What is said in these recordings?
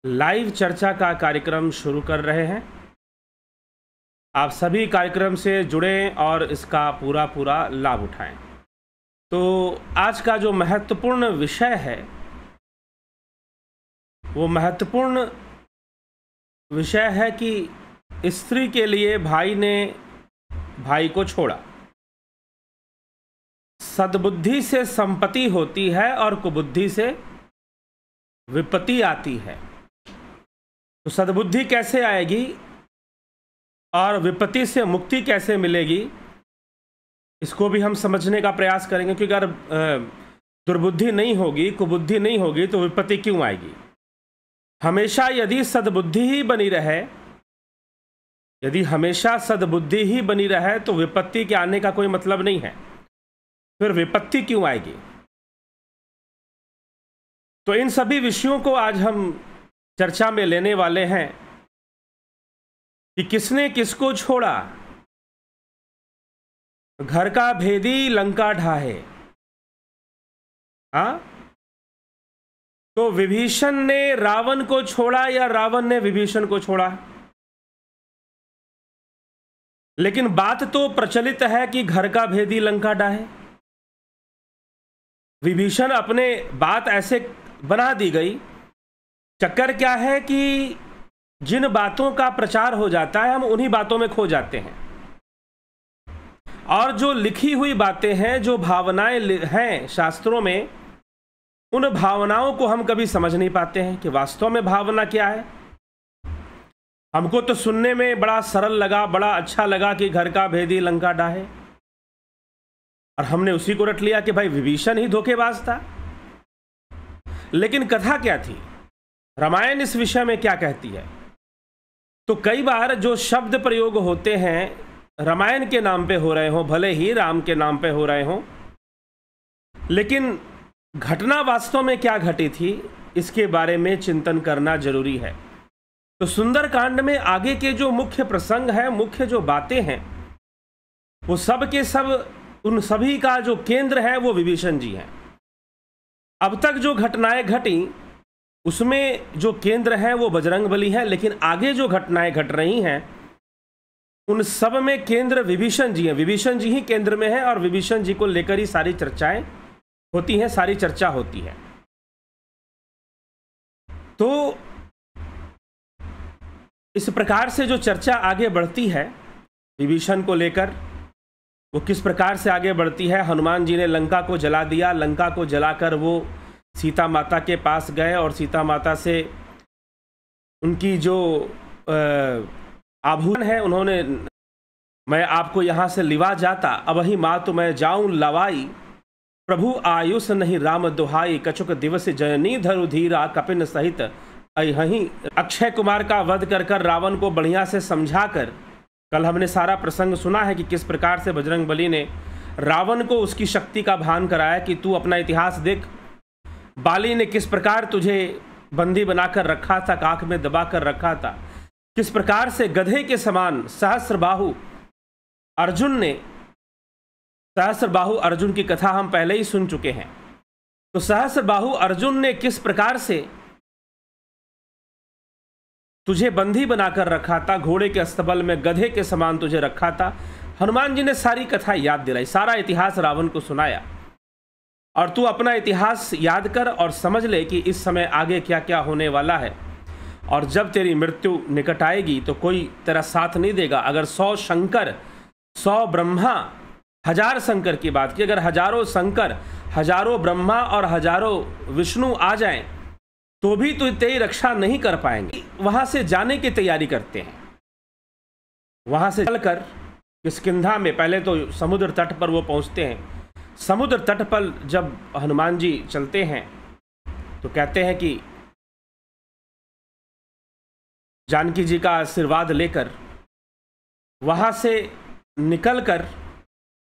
Live चर्चा का कार्यक्रम शुरू कर रहे हैं। आप सभी कार्यक्रम से जुड़ें और इसका पूरा लाभ उठाएं। तो आज का जो महत्वपूर्ण विषय है वो महत्वपूर्ण विषय है कि स्त्री के लिए भाई ने भाई को छोड़ा। सद्बुद्धि से संपत्ति होती है और कुबुद्धि से विपत्ति आती है। तो सद्बुद्धि कैसे आएगी और विपत्ति से मुक्ति कैसे मिलेगी, इसको भी हम समझने का प्रयास करेंगे। क्योंकि अगर दुर्बुद्धि नहीं होगी, कुबुद्धि नहीं होगी, तो विपत्ति क्यों आएगी। हमेशा यदि सद्बुद्धि ही बनी रहे, यदि हमेशा सद्बुद्धि ही बनी रहे तो विपत्ति के आने का कोई मतलब नहीं है। फिर विपत्ति क्यों आएगी। तो इन सभी विषयों को आज हम चर्चा में लेने वाले हैं कि किसने किसको छोड़ा। घर का भेदी लंका ढाहे। हाँ, तो विभीषण ने रावण को छोड़ा या रावण ने विभीषण को छोड़ा। लेकिन बात तो प्रचलित है कि घर का भेदी लंका ढाहे। विभीषण अपने बात ऐसे बना दी गई। चक्कर क्या है कि जिन बातों का प्रचार हो जाता है हम उन्हीं बातों में खो जाते हैं, और जो लिखी हुई बातें हैं, जो भावनाएं हैं शास्त्रों में, उन भावनाओं को हम कभी समझ नहीं पाते हैं कि वास्तव में भावना क्या है। हमको तो सुनने में बड़ा सरल लगा, बड़ा अच्छा लगा कि घर का भेदी लंका ढाहे, और हमने उसी को रट लिया कि भाई विभीषण ही धोखेबाज था। लेकिन कथा क्या थी, रामायण इस विषय में क्या कहती है। तो कई बार जो शब्द प्रयोग होते हैं रामायण के नाम पे हो रहे हों, भले ही राम के नाम पे हो रहे हों, लेकिन घटना वास्तव में क्या घटी थी इसके बारे में चिंतन करना जरूरी है। तो सुंदरकांड में आगे के जो मुख्य प्रसंग है, मुख्य जो बातें हैं, वो सब के सब, उन सभी का जो केंद्र है वो विभीषण जी हैं। अब तक जो घटनाएं घटी उसमें जो केंद्र है वो बजरंगबली है, लेकिन आगे जो घटनाएं घट रही हैं उन सब में केंद्र विभीषण जी हैं। विभीषण जी ही केंद्र में है और विभीषण जी को लेकर ही सारी चर्चाएं होती हैं, सारी चर्चा होती है। तो इस प्रकार से जो चर्चा आगे बढ़ती है विभीषण को लेकर, वो किस प्रकार से आगे बढ़ती है। हनुमान जी ने लंका को जला दिया। लंका को जलाकर वो सीता माता के पास गए और सीता माता से उनकी जो आभूषण है उन्होंने, मैं आपको यहाँ से लिवा जाता, अब ही माँ तो मैं जाऊं लवाई, प्रभु आयुष नहीं राम दुहाई, कछुक दिवस जयनी धरु धीरा, कपिन सहित अहि। अक्षय कुमार का वध कर कर रावण को बढ़िया से समझाकर, कल हमने सारा प्रसंग सुना है कि किस प्रकार से बजरंगबली ने रावण को उसकी शक्ति का भान कराया कि तू अपना इतिहास देख, बाली ने किस प्रकार तुझे बंदी बनाकर रखा था, काख में दबा कर रखा था, किस प्रकार से गधे के समान सहस्त्रबाहु अर्जुन ने, सहस्त्रबाहु अर्जुन की कथा हम पहले ही सुन चुके हैं। तो सहस्त्रबाहु अर्जुन ने किस प्रकार से तुझे बंदी बनाकर रखा था, घोड़े के अस्तबल में गधे के समान तुझे रखा था। हनुमान जी ने सारी कथा याद दिलाई, सारा इतिहास रावण को सुनाया, और तू अपना इतिहास याद कर और समझ ले कि इस समय आगे क्या क्या होने वाला है। और जब तेरी मृत्यु निकट आएगी तो कोई तेरा साथ नहीं देगा। अगर 100 शंकर, 100 ब्रह्मा, 1000 शंकर की बात की, अगर हजारों शंकर, हजारों ब्रह्मा और हजारों विष्णु आ जाएं तो भी तो तेरी रक्षा नहीं कर पाएंगे। वहां से जाने की तैयारी करते हैं। वहां से चलकर किष्किंधा में, पहले तो समुद्र तट पर वो पहुंचते हैं। समुद्र तट पर जब हनुमान जी चलते हैं तो कहते हैं कि जानकी जी का आशीर्वाद लेकर वहां से निकलकर,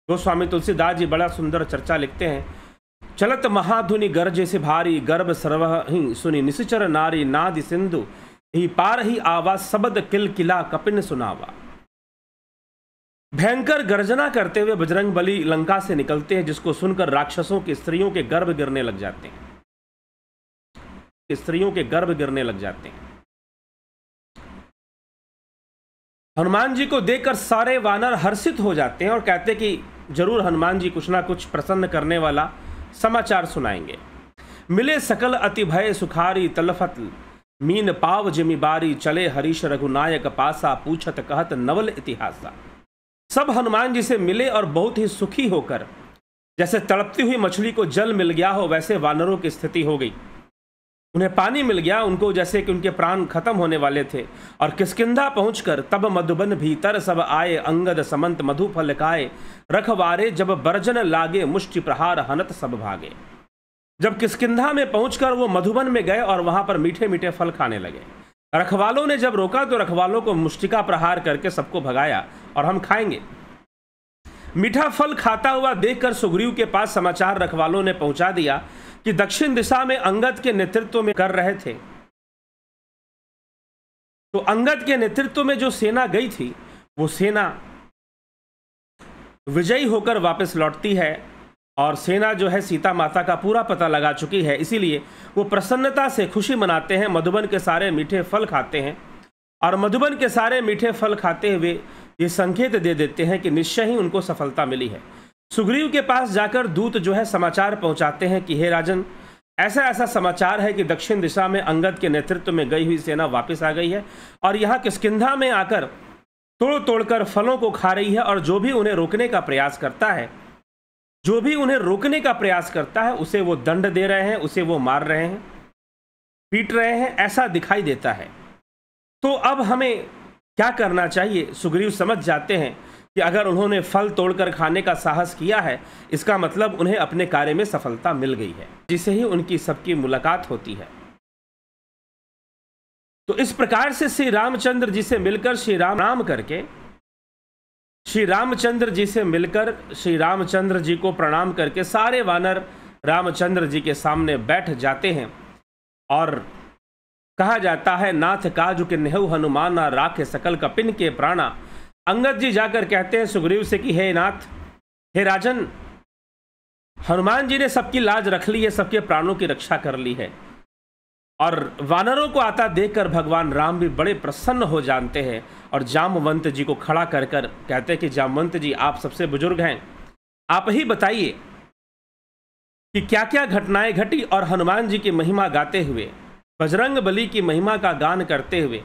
गोस्वामी तुलसीदास जी बड़ा सुंदर चर्चा लिखते हैं। चलत महाधुनि गर्ज से भारी, गर्भ सर्वहि सुनि निश्चर नारी, नादि सिंधु ही पार ही आवा, शब्द किल किला कपिन सुनावा। भयंकर गर्जना करते हुए बजरंगबली लंका से निकलते हैं, जिसको सुनकर राक्षसों की स्त्रियों के गर्भ गिरने लग जाते हैं। स्त्रियों के गर्भ गिरने लग जाते हैं। हनुमान जी को देखकर सारे वानर हर्षित हो जाते हैं और कहते कि जरूर हनुमान जी कुछ ना कुछ प्रसन्न करने वाला समाचार सुनाएंगे। मिले सकल अति भय सुखारी तलफत मीन पाव जिमि बारी चले हरीश रघुनायक पासा पूछत कहत नवल इतिहासा। सब हनुमान जी से मिले और बहुत ही सुखी होकर, जैसे तड़पती हुई मछली को जल मिल गया हो वैसे वानरों की स्थिति हो गई। उन्हें पानी मिल गया, उनको जैसे कि उनके प्राण खत्म होने वाले थे। और किष्किंधा पहुंचकर तब मधुबन भीतर सब आए अंगद समंत मधु फल खाए रखवारे जब बरजन लागे मुष्टि प्रहार हनत सब भागे। जब किष्किंधा में पहुंचकर वो मधुबन में गए और वहां पर मीठे मीठे फल खाने लगे। रखवालों ने जब रोका तो रखवालों को मुष्टिका प्रहार करके सबको भगाया और हम खाएंगे। मीठा फल खाता हुआ देखकर सुग्रीव के पास समाचार रखवालों ने पहुंचा दिया कि दक्षिण दिशा में अंगद के नेतृत्व में कर रहे थे। तो अंगद के नेतृत्व में जो सेना गई थी वो सेना विजयी होकर वापस लौटती है और सेना जो है सीता माता का पूरा पता लगा चुकी है। इसीलिए वो प्रसन्नता से खुशी मनाते हैं, मधुबन के सारे मीठे फल खाते हैं और मधुबन के सारे मीठे फल खाते हुए ये संकेत दे देते हैं कि निश्चय ही उनको सफलता मिली है। सुग्रीव के पास जाकर दूत जो है समाचार पहुंचाते हैं कि हे राजन, ऐसा ऐसा समाचार है कि दक्षिण दिशा में अंगद के नेतृत्व में गई हुई सेना वापस आ गई है और यहाँ किष्किंधा में आकर तोड़ तोड़कर फलों को खा रही है और जो भी उन्हें रोकने का प्रयास करता है, जो भी उन्हें रोकने का प्रयास करता है उसे वो दंड दे रहे हैं, उसे वो मार रहे हैं, पीट रहे हैं, ऐसा दिखाई देता है। तो अब हमें क्या करना चाहिए? सुग्रीव समझ जाते हैं कि अगर उन्होंने फल तोड़कर खाने का साहस किया है इसका मतलब उन्हें अपने कार्य में सफलता मिल गई है, जिसे ही उनकी सबकी मुलाकात होती है। तो इस प्रकार से श्री रामचंद्र जी से मिलकर श्री रामचंद्र जी से मिलकर श्री रामचंद्र जी को प्रणाम करके सारे वानर रामचंद्र जी के सामने बैठ जाते हैं और कहा जाता है नाथ काजु के नेहु हनुमाना राखे सकल कपिन के प्राणा। अंगद जी जाकर कहते हैं सुग्रीव से कि हे नाथ, हे राजन, हनुमान जी ने सबकी लाज रख ली है, सबके प्राणों की रक्षा कर ली है। और वानरों को आता देखकर भगवान राम भी बड़े प्रसन्न हो जानते हैं और जामवंत जी को खड़ा कर कर कहते हैं कि जामवंत जी, आप सबसे बुजुर्ग हैं, आप ही बताइए कि क्या क्या घटनाएं घटी। और हनुमान जी की महिमा गाते हुए, बजरंग बली की महिमा का गान करते हुए,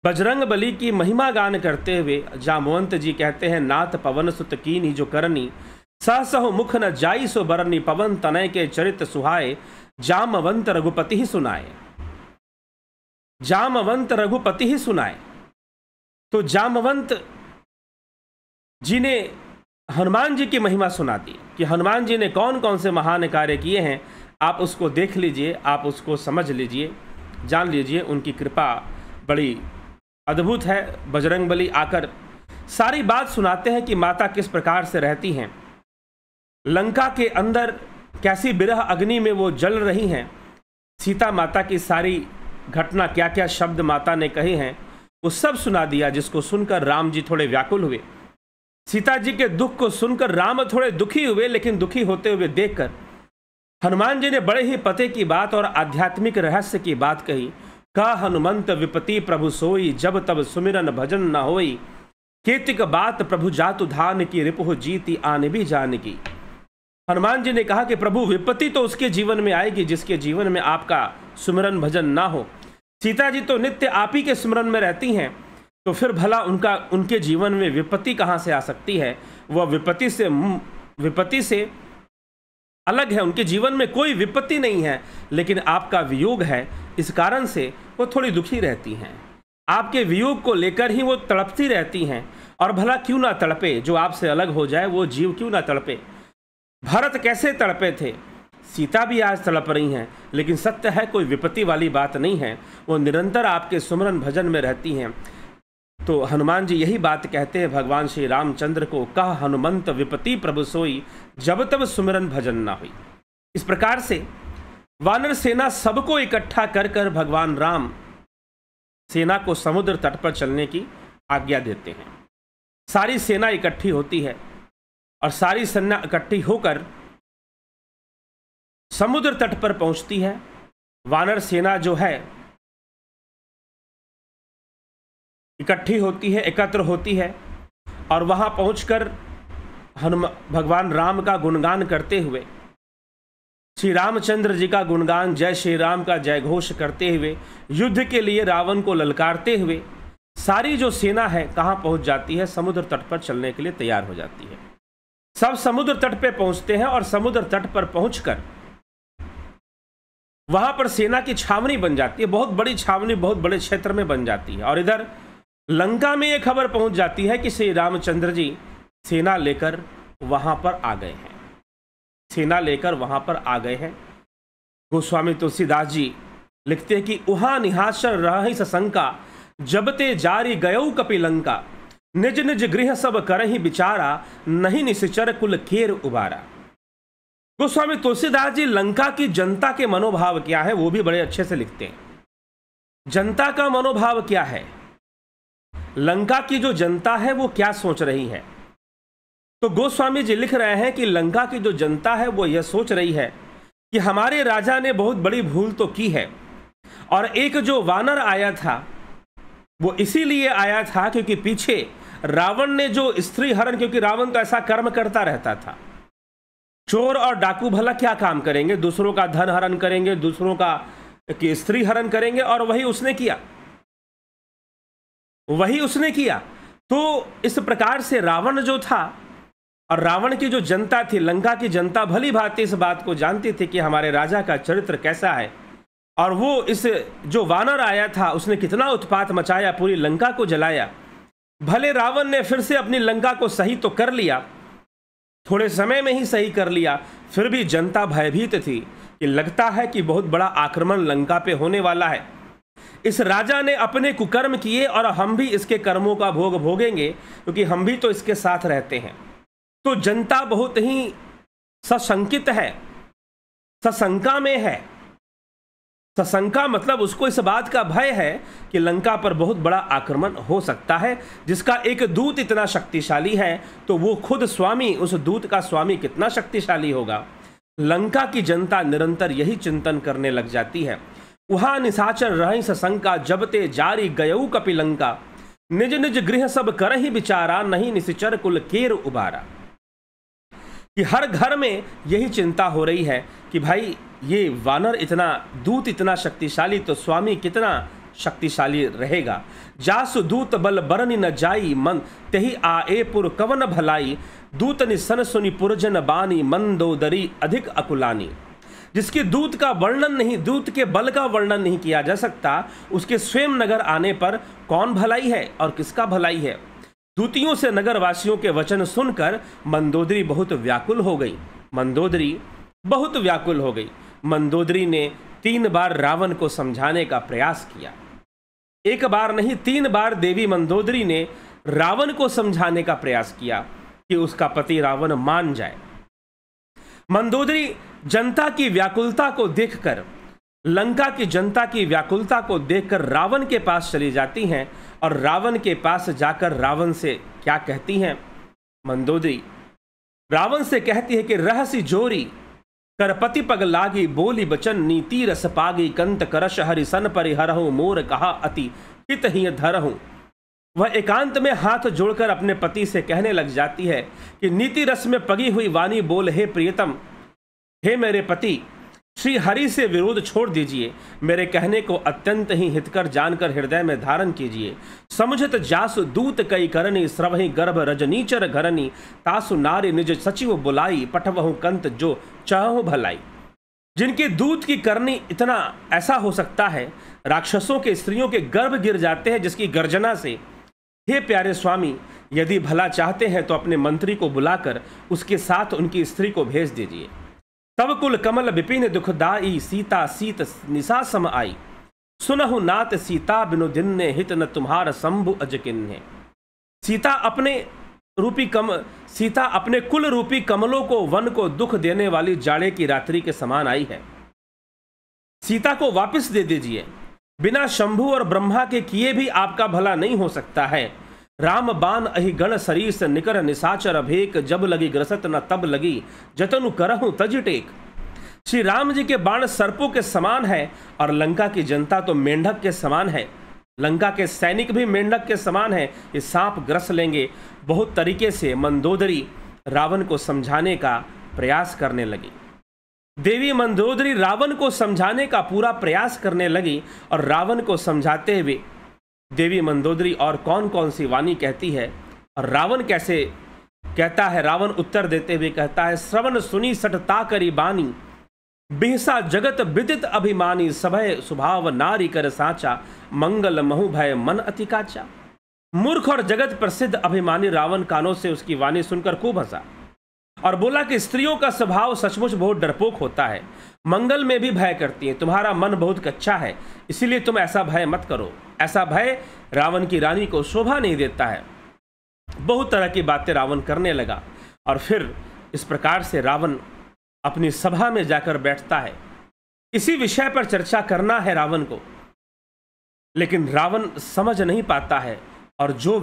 बजरंग बली की महिमा गान करते हुए जामवंत जी कहते हैं नाथ पवन सुत कीनी जो करनी सहसहु मुख न जाई सो बरनी पवन तनय के चरित सुहाए जामवंत रघुपति ही सुनाए। जामवंत रघुपति ही सुनाए। तो जामवंत जी ने हनुमान जी की महिमा सुना दी कि हनुमान जी ने कौन कौन से महान कार्य किए हैं। आप उसको देख लीजिए, आप उसको समझ लीजिए, जान लीजिए, उनकी कृपा बड़ी अद्भुत है। बजरंगबली आकर सारी बात सुनाते हैं कि माता किस प्रकार से रहती हैं, लंका के अंदर कैसी बिरह अग्नि में वो जल रही हैं, सीता माता की सारी घटना, क्या क्या शब्द माता ने कहे हैं, वो सब सुना दिया। जिसको सुनकर राम जी थोड़े व्याकुल हुए। सीता जी के दुख को सुनकर राम थोड़े दुखी हुए, लेकिन दुखी होते हुए देखकर हनुमान जी ने बड़े ही पते की बात और आध्यात्मिक रहस्य की बात कही। का हनुमंत विपति प्रभु सोई जब तब सुमिरन भजन न होई केतिक बात प्रभु जातु धान की रिपुह जीती आन भी जान की। हनुमान जी ने कहा कि प्रभु, विपत्ति तो उसके जीवन में आएगी जिसके जीवन में आपका सुमिरन भजन ना हो। सीता जी तो नित्य आप ही के स्मरण में रहती हैं, तो फिर भला उनके जीवन में विपत्ति कहाँ से आ सकती है? वह विपत्ति से अलग है, उनके जीवन में कोई विपत्ति नहीं है, लेकिन आपका वियोग है, इस कारण से वो थोड़ी दुखी रहती हैं। आपके वियोग को लेकर ही वो तड़पती रहती हैं। और भला क्यों ना तड़पे, जो आपसे अलग हो जाए वो जीव क्यों ना तड़पे। भरत कैसे तड़पे थे, सीता भी आज तड़प रही हैं, लेकिन सत्य है कोई विपत्ति वाली बात नहीं है, वो निरंतर आपके सुमरन भजन में रहती हैं। तो हनुमान जी यही बात कहते हैं भगवान श्री रामचंद्र को, कह हनुमंत विपत्ति प्रभु सोई जब तब सुमिरन भजन ना हुई। इस प्रकार से वानर सेना सबको इकट्ठा कर कर भगवान राम सेना को समुद्र तट पर चलने की आज्ञा देते हैं। सारी सेना इकट्ठी होती है और सारी सेना इकट्ठी होकर समुद्र तट पर पहुंचती है। वानर सेना जो है इकट्ठी होती है, एकत्र होती है और वहाँ पहुंचकर भगवान राम का गुणगान करते हुए, श्री रामचंद्र जी का गुणगान, जय श्री राम का जय घोष करते हुए, युद्ध के लिए रावण को ललकारते हुए सारी जो सेना है कहाँ पहुंच जाती है? समुद्र तट पर चलने के लिए तैयार हो जाती है। सब समुद्र तट पे पहुंचते हैं और समुद्र तट पर पहुंचकर वहां पर सेना की छावनी बन जाती है, बहुत बड़ी छावनी, बहुत बड़े क्षेत्र में बन जाती है। और इधर लंका में यह खबर पहुंच जाती है कि श्री रामचंद्र जी सेना लेकर वहां पर आ गए हैं, सेना लेकर वहां पर आ गए हैं। गोस्वामी तुलसीदास जी लिखते हैं कि उहा निहाचर रहि सशंका, जबते जारी गयौ कपिलंका, निज निज गृह सब करहि विचारा, नहीं निश्चर कुल केर उबारा। गोस्वामी तुलसीदास जी लंका की जनता के मनोभाव क्या है वो भी बड़े अच्छे से लिखते हैं। जनता का मनोभाव क्या है, लंका की जो जनता है वो क्या सोच रही है? तो गोस्वामी जी लिख रहे हैं कि लंका की जो जनता है वो यह सोच रही है कि हमारे राजा ने बहुत बड़ी भूल तो की है, और एक जो वानर आया था वो इसीलिए आया था क्योंकि पीछे रावण ने जो स्त्री हरण, क्योंकि रावण तो ऐसा कर्म करता रहता था, चोर और डाकू भला क्या काम करेंगे? दूसरों का धन हरण करेंगे, दूसरों का की स्त्री हरण करेंगे, और वही उसने किया, वही उसने किया। तो इस प्रकार से रावण जो था, और रावण की जो जनता थी, लंका की जनता भली भांति इस बात को जानती थी कि हमारे राजा का चरित्र कैसा है, और वो इस जो वानर आया था उसने कितना उत्पात मचाया, पूरी लंका को जलाया। भले रावण ने फिर से अपनी लंका को सही तो कर लिया, थोड़े समय में ही सही कर लिया, फिर भी जनता भयभीत थी कि लगता है कि बहुत बड़ा आक्रमण लंका पे होने वाला है। इस राजा ने अपने कुकर्म किए और हम भी इसके कर्मों का भोग भोगेंगे, क्योंकि हम भी तो इसके साथ रहते हैं। तो जनता बहुत ही सशंकित है, सशंका में है। सशंका मतलब उसको इस बात का भय है कि लंका पर बहुत बड़ा आक्रमण हो सकता है, जिसका एक दूत इतना शक्तिशाली है तो वो खुद स्वामी, उस दूत का स्वामी कितना शक्तिशाली होगा। लंका की जनता निरंतर यही चिंतन करने लग जाती है। वहां निशाचर रहि सशंका, जबते जारी गयौ कपिलंका, निज निज गृह सब करहि विचारा, नहीं निशिचर कुल केर उबारा। कि हर घर में यही चिंता हो रही है कि भाई ये वानर इतना, दूत इतना शक्तिशाली, तो स्वामी कितना शक्तिशाली रहेगा। जासु दूत बल बरनि न जाई, मन तेहि आए पुर कवन भलाई, दूत निसन सुनि पुरजन बानी, मंदोदरी अधिक अकुलानी। जिसके दूत का वर्णन नहीं, दूत के बल का वर्णन नहीं किया जा सकता, उसके स्वयं नगर आने पर कौन भलाई है और किसका भलाई है। दूतियों से नगरवासियों के वचन सुनकर मंदोदरी बहुत व्याकुल हो गई, मंदोदरी बहुत व्याकुल हो गई। मंदोदरी ने 3 बार रावण को समझाने का प्रयास किया, एक बार नहीं 3 बार देवी मंदोदरी ने रावण को समझाने का प्रयास किया कि उसका पति रावण मान जाए। मंदोदरी जनता की व्याकुलता को देखकर, लंका की जनता की व्याकुलता को देखकर रावण के पास चली जाती हैं, और रावण के पास जाकर रावण से क्या कहती हैं? मंदोदरी रावण से कहती है कि रहसी जोरी करपति पग लागी, बोली बचन नीति रस पागी, कंत करश हरिसन परिहरहूं, मोर कहा अति हित ही धरहूं। वह एकांत में हाथ जोड़कर अपने पति से कहने लग जाती है कि नीति रस में पगी हुई वाणी बोल, हे प्रियतम, हे मेरे पति, श्री हरि से विरोध छोड़ दीजिए, मेरे कहने को अत्यंत ही हितकर जानकर हृदय में धारण कीजिए। समुझत जासु दूत कई करनी, स्रवहि गर्भ रजनीचर घरनी, तासु नारी निज सचिव बुलाई, पठवहु कंत जो चाहूं भलाई। जिनके दूत की करनी इतना ऐसा हो सकता है, राक्षसों के स्त्रियों के गर्भ गिर जाते हैं जिसकी गर्जना से। हे प्यारे स्वामी, यदि भला चाहते हैं तो अपने मंत्री को बुलाकर उसके साथ उनकी स्त्री को भेज दीजिए। तब कुल कमल विपिन दुखदाई, सीता सीत निशा सम आई, सुनहु नात सीता बिनु दिन्ने, हित न तुम्हार शंभु अजकिन्ने। सीता अपने कुल रूपी कमलों को, वन को दुख देने वाली जाड़े की रात्रि के समान आई है। सीता को वापस दे दीजिए, बिना शंभु और ब्रह्मा के किए भी आपका भला नहीं हो सकता है। राम बान अहि गण शरीर निकर निशाचर भेक, जब लगी ग्रसत न तब लगी, जतनु करहूं तज टेक। श्री राम जी के बाण सर्पों के समान है और लंका की जनता तो मेंढक के समान है। लंका के सैनिक भी मेंढक के समान है, ये सांप ग्रस लेंगे। बहुत तरीके से मंदोदरी रावण को समझाने का प्रयास करने लगी। देवी मंदोदरी रावण को समझाने का पूरा प्रयास करने लगी और रावण को समझाते हुए देवी मंदोदरी और कौन कौन सी वाणी कहती है और रावण कैसे कहता है। रावण उत्तर देते हुए कहता है, श्रवण सुनी सटता करी बानी, बिहसा जगत विदित अभिमानी, सभय स्वभाव नारी कर साचा, मंगल महु भय मन अति काचा। मूर्ख और जगत प्रसिद्ध अभिमानी रावण कानों से उसकी वाणी सुनकर खूब हंसा और बोला कि स्त्रियों का स्वभाव सचमुच बहुत डरपोक होता है, मंगल में भी भय करती है, तुम्हारा मन बहुत कच्चा है, इसीलिए तुम ऐसा भय मत करो। ऐसा भय रावण की रानी को शोभा नहीं देता है। बहुत तरह की बातें रावण करने लगा और फिर इस प्रकार से रावण अपनी सभा में जाकर बैठता है। इसी विषय पर चर्चा करना है रावण को, लेकिन रावण समझ नहीं पाता है और जो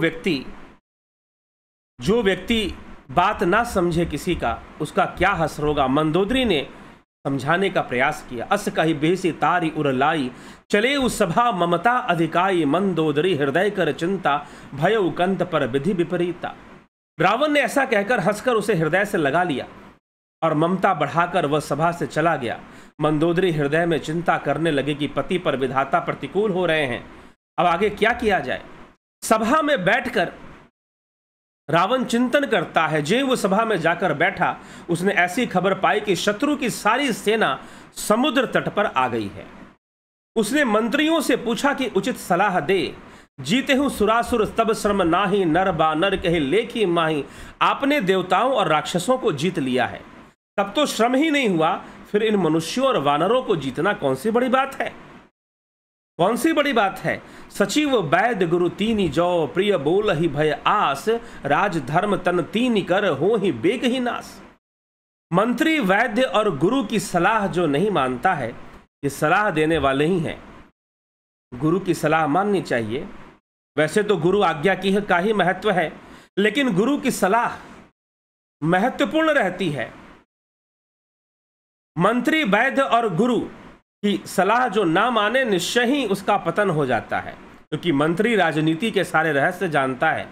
व्यक्ति बात ना समझे किसी का, उसका क्या हश्र होगा। मंदोदरी ने समझाने का प्रयास किया। अस कही बेसी तारी उरलाई, चले उस सभा ममता अधिकाई, मंदोदरी हृदय कर चिंता, भय उकंत पर विधि विपरीता। रावण ने ऐसा कहकर हंसकर उसे हृदय से लगा लिया और ममता बढ़ाकर वह सभा से चला गया। मंदोदरी हृदय में चिंता करने लगे कि पति पर विधाता प्रतिकूल हो रहे हैं, अब आगे क्या किया जाए। सभा में बैठकर रावण चिंतन करता है। जे वो सभा में जाकर बैठा, उसने ऐसी खबर पाई कि शत्रु की सारी सेना समुद्र तट पर आ गई है। उसने मंत्रियों से पूछा कि उचित सलाह दे, जीते हूं सुरासुर तब श्रम नाही, नर बानर कहे लेखी माही। आपने देवताओं और राक्षसों को जीत लिया है, तब तो श्रम ही नहीं हुआ, फिर इन मनुष्यों और वानरों को जीतना कौन सी बड़ी बात है, कौन सी बड़ी बात है। सचिव वैद्य गुरु तीनी जो, प्रिय बोल ही भय आस, राज धर्म तन तीनी कर हो ही बेग ही नास। मंत्री वैद्य और गुरु की सलाह जो नहीं मानता है, ये सलाह देने वाले ही हैं। गुरु की सलाह माननी चाहिए। वैसे तो गुरु आज्ञा की का ही महत्व है, लेकिन गुरु की सलाह महत्वपूर्ण रहती है। मंत्री वैद्य और गुरु की सलाह जो ना माने, निश्चय ही उसका पतन हो जाता है, क्योंकि मंत्री राजनीति के सारे रहस्य जानता है।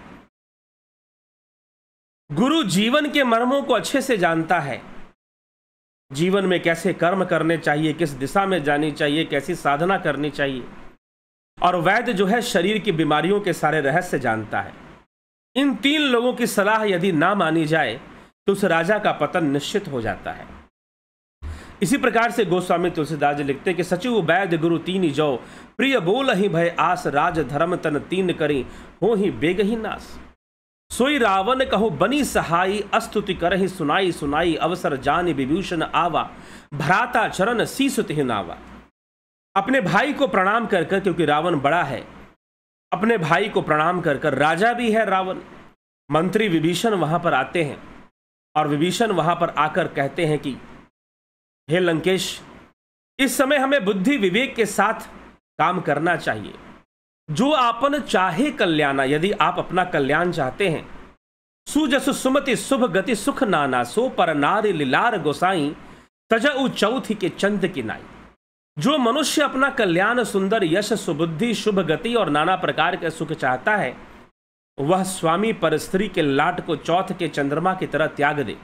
गुरु जीवन के मर्मों को अच्छे से जानता है। जीवन में कैसे कर्म करने चाहिए, किस दिशा में जानी चाहिए, कैसी साधना करनी चाहिए। और वैद्य जो है शरीर की बीमारियों के सारे रहस्य जानता है। इन तीन लोगों की सलाह यदि ना मानी जाए तो उस राजा का पतन निश्चित हो जाता है। इसी प्रकार से गोस्वामी तुलसीदास जी लिखते कि सचिव वैद्य गुरु तीन जो, प्रिय बोल ही भय आस, राज धर्म तन तीन करी, हो ही बेग ही नास। सोई रावण कहो बनी सहाई, अस्तुति करहि सुनाई सुनाई, अवसर जानि विभूषण आवा, भ्राता चरण सीसुत ही नावा। अपने भाई को प्रणाम कर कर, क्योंकि रावण बड़ा है, अपने भाई को प्रणाम कर कर, राजा भी है रावण। मंत्री विभीषण वहां पर आते हैं और विभीषण वहां पर आकर कहते हैं कि हे लंकेश, इस समय हमें बुद्धि विवेक के साथ काम करना चाहिए। जो आपन चाहे कल्याणा, यदि आप अपना कल्याण चाहते हैं, सुजसु सुमति शुभ गति सुख नाना, सो पर नारी लीलार गोसाई, तजऊ चौथी के चंद की नाई। जो मनुष्य अपना कल्याण, सुंदर यश, सुबुद्धि, शुभ गति और नाना प्रकार के सुख चाहता है, वह स्वामी पर स्त्री के लाट को चौथ के चंद्रमा की तरह त्याग दे।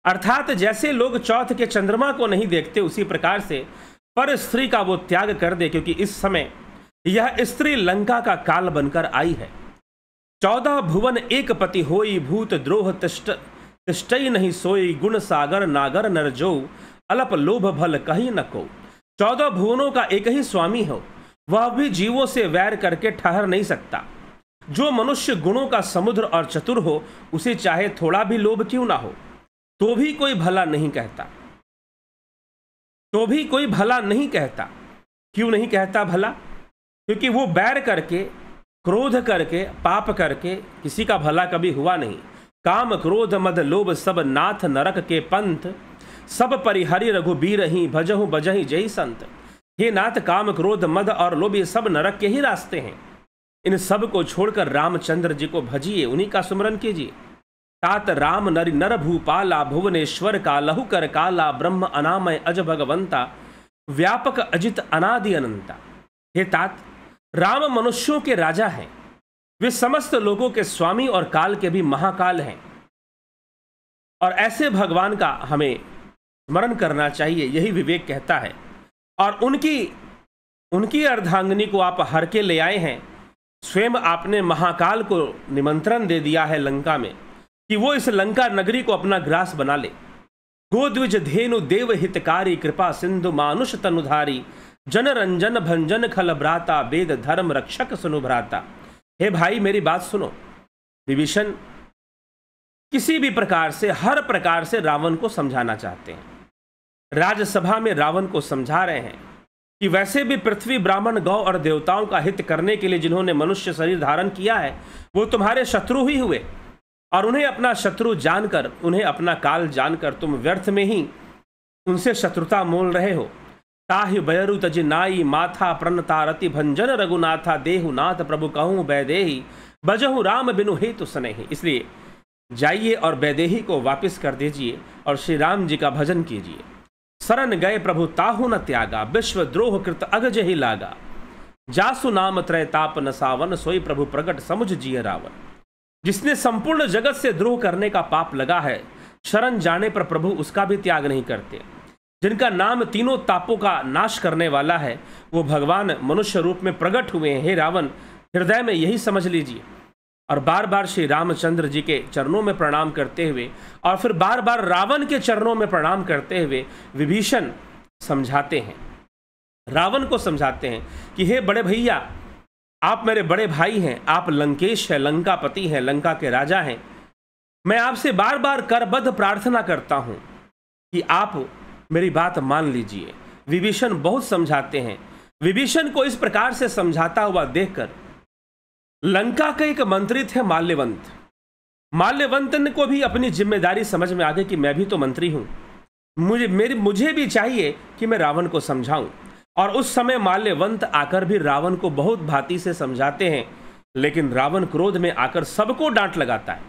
अर्थात जैसे लोग चौथ के चंद्रमा को नहीं देखते, उसी प्रकार से पर स्त्री का वो त्याग कर दे, क्योंकि इस समय यह स्त्री लंका का काल बनकर आई है। 14 भुवन एक पति होई, भूत द्रोह तिष्टई नहीं सोई, गुण सागर नागर नर जो, अलप लोभ भल कहीं न को। 14 भुवनों का एक ही स्वामी हो, वह भी जीवों से वैर करके ठहर नहीं सकता। जो मनुष्य गुणों का समुद्र और चतुर हो, उसे चाहे थोड़ा भी लोभ क्यों ना हो, तो भी कोई भला नहीं कहता, तो भी कोई भला नहीं कहता। क्यों नहीं कहता भला? क्योंकि वो बैर करके, क्रोध करके, पाप करके किसी का भला कभी हुआ नहीं। काम क्रोध मद लोभ सब नाथ नरक के पंथ, सब परिहरि रघुबीर ही भजहु बजहि जय संत। हे नाथ, काम क्रोध मद और लोभ ये सब नरक के ही रास्ते हैं। इन सब को छोड़कर रामचंद्र जी को भजिए, उन्हीं का सुमरन कीजिए। तात राम नरि नर भूपाला, भुवनेश्वर का लहु कर काला, ब्रह्म अनामय अज भगवंता, व्यापक अजित अनादि अनंता। हे तात, राम मनुष्यों के राजा हैं, वे समस्त लोगों के स्वामी और काल के भी महाकाल हैं। और ऐसे भगवान का हमें स्मरण करना चाहिए, यही विवेक कहता है। और उनकी अर्धांगिनी को आप हर के ले आए हैं। स्वयं आपने महाकाल को निमंत्रण दे दिया है लंका में कि वो इस लंका नगरी को अपना ग्रास बना ले। गोद्विज धेनु देव हितकारी, कृपा सिंधु मानुष तनुधारी, जन रंजन भंजन खल भ्राता, वेद धर्म रक्षक सुनु भ्राता। हे भाई मेरी बात सुनो। विभीषण किसी भी प्रकार से, हर प्रकार से रावण को समझाना चाहते हैं। राज्यसभा में रावण को समझा रहे हैं कि वैसे भी पृथ्वी, ब्राह्मण, गौ और देवताओं का हित करने के लिए जिन्होंने मनुष्य शरीर धारण किया है वो तुम्हारे शत्रु ही हुए, और उन्हें अपना शत्रु जानकर, उन्हें अपना काल जानकर तुम व्यर्थ में ही उनसे शत्रुता मोल रहे हो। ताहि बयरु तज नाई माथा, प्रणतारति भंजन रघुनाथा, देहु नाथ प्रभु कहूँ बैदेही, बजहु राम बिनु हेतु सनेही। इसलिए जाइए और बैदेही को वापस कर दीजिए और श्री राम जी का भजन कीजिए। शरण गए प्रभु ताहु न त्यागा, विश्व द्रोह कृत अगज ही लागा, जासु नाम त्रय ताप न सावन, सोई प्रभु प्रगट समुझ जिय रावण। जिसने संपूर्ण जगत से द्रोह करने का पाप लगा है, शरण जाने पर प्रभु उसका भी त्याग नहीं करते। जिनका नाम तीनों तापों का नाश करने वाला है, वो भगवान मनुष्य रूप में प्रकट हुए हैं। हे रावण, हृदय में यही समझ लीजिए। और बार बार श्री रामचंद्र जी के चरणों में प्रणाम करते हुए और फिर बार बार रावण के चरणों में प्रणाम करते हुए विभीषण समझाते हैं, रावण को समझाते हैं कि हे बड़े भैया, आप मेरे बड़े भाई हैं, आप लंकेश हैं, लंकापति हैं, लंका के राजा हैं। मैं आपसे बार बार करबद्ध प्रार्थना करता हूं कि आप मेरी बात मान लीजिए। विभीषण बहुत समझाते हैं। विभीषण को इस प्रकार से समझाता हुआ देखकर लंका के एक मंत्री थे माल्यवंत। माल्यवंत को भी अपनी जिम्मेदारी समझ में आ गई कि मैं भी तो मंत्री हूं, मुझे भी चाहिए कि मैं रावण को समझाऊं। और उस समय माल्यवंत आकर भी रावण को बहुत भांति से समझाते हैं, लेकिन रावण क्रोध में आकर सबको डांट लगाता है,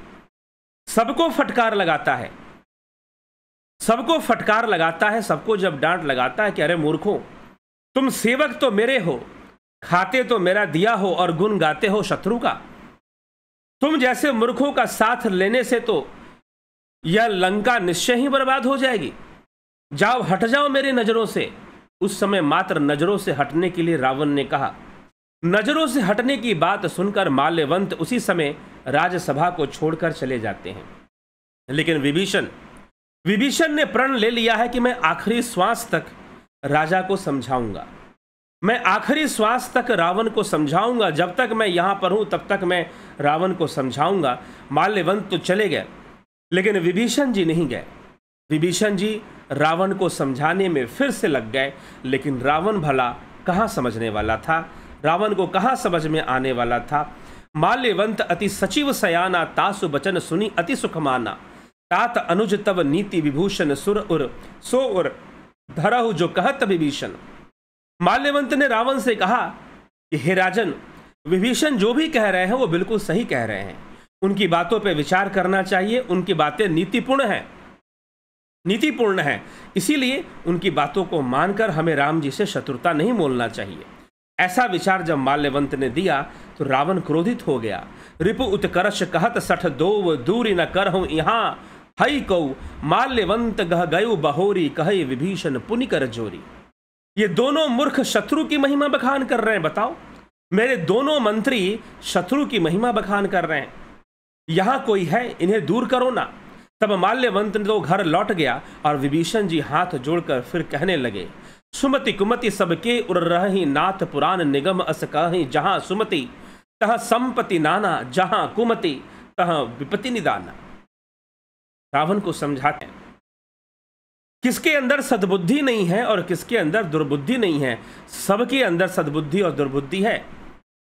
सबको फटकार लगाता है, सबको जब डांट लगाता है कि अरे मूर्खों, तुम सेवक तो मेरे हो, खाते तो मेरा दिया हो और गुण गाते हो शत्रु का। तुम जैसे मूर्खों का साथ लेने से तो यह लंका निश्चय ही बर्बाद हो जाएगी। जाओ, हट जाओ मेरी नजरों से। उस समय मात्र नजरों से हटने के लिए रावण ने कहा। नजरों से हटने की बात सुनकर माल्यवंत उसी समय राज्यसभा को छोड़कर चले जाते हैं। लेकिन विभीषण ने प्रण ले लिया है कि मैं आखिरी श्वास तक राजा को समझाऊंगा, मैं आखिरी श्वास तक रावण को समझाऊंगा। जब तक मैं यहां पर हूं तब तक मैं रावण को समझाऊंगा। माल्यवंत तो चले गए, लेकिन विभीषण जी नहीं गए। विभीषण जी रावण को समझाने में फिर से लग गए, लेकिन रावण भला कहाँ समझने वाला था, रावण को कहाँ समझ में आने वाला था। माल्यवंत अति सचिव सयाना, तासु बचन सुनी अति सुख माना, तात अनुज तब नीति विभूषण, सुर उर सो उर धरहु जो कहत विभीषण। माल्यवंत ने रावण से कहा कि हे राजन, विभीषण जो भी कह रहे हैं वो बिल्कुल सही कह रहे हैं, उनकी बातों पर विचार करना चाहिए, उनकी बातें नीतिपूर्ण हैं, इसीलिए उनकी बातों को मानकर हमें राम जी से शत्रुता नहीं मोलना चाहिए। ऐसा विचार जब माल्यवंत ने दिया तो रावण क्रोधित हो गया। रिपु उत्कर्ष कहत सठ दो, दूरी न करहु यहाँ हई कऊ, माल्यवंत गह गयु बहोरी, कहे विभीषण पुनि कर जोरी। ये दोनों मूर्ख शत्रु की महिमा बखान कर रहे हैं। बताओ, मेरे दोनों मंत्री शत्रु की महिमा बखान कर रहे हैं, यहां कोई है, इन्हें दूर करो ना। तब माल्यवंत तो घर लौट गया और विभीषण जी हाथ जोड़कर फिर कहने लगे, सुमति कुमति सबके उर रही, नाथ पुराण निगम अस कहीं, जहां सुमति तह संपत्ति नाना, जहां कुमति तह विपत्ति निदाना। रावण को समझाते हैं किसके अंदर सद्बुद्धि नहीं है और किसके अंदर दुर्बुद्धि नहीं है। सबके अंदर सद्बुद्धि और दुर्बुद्धि है।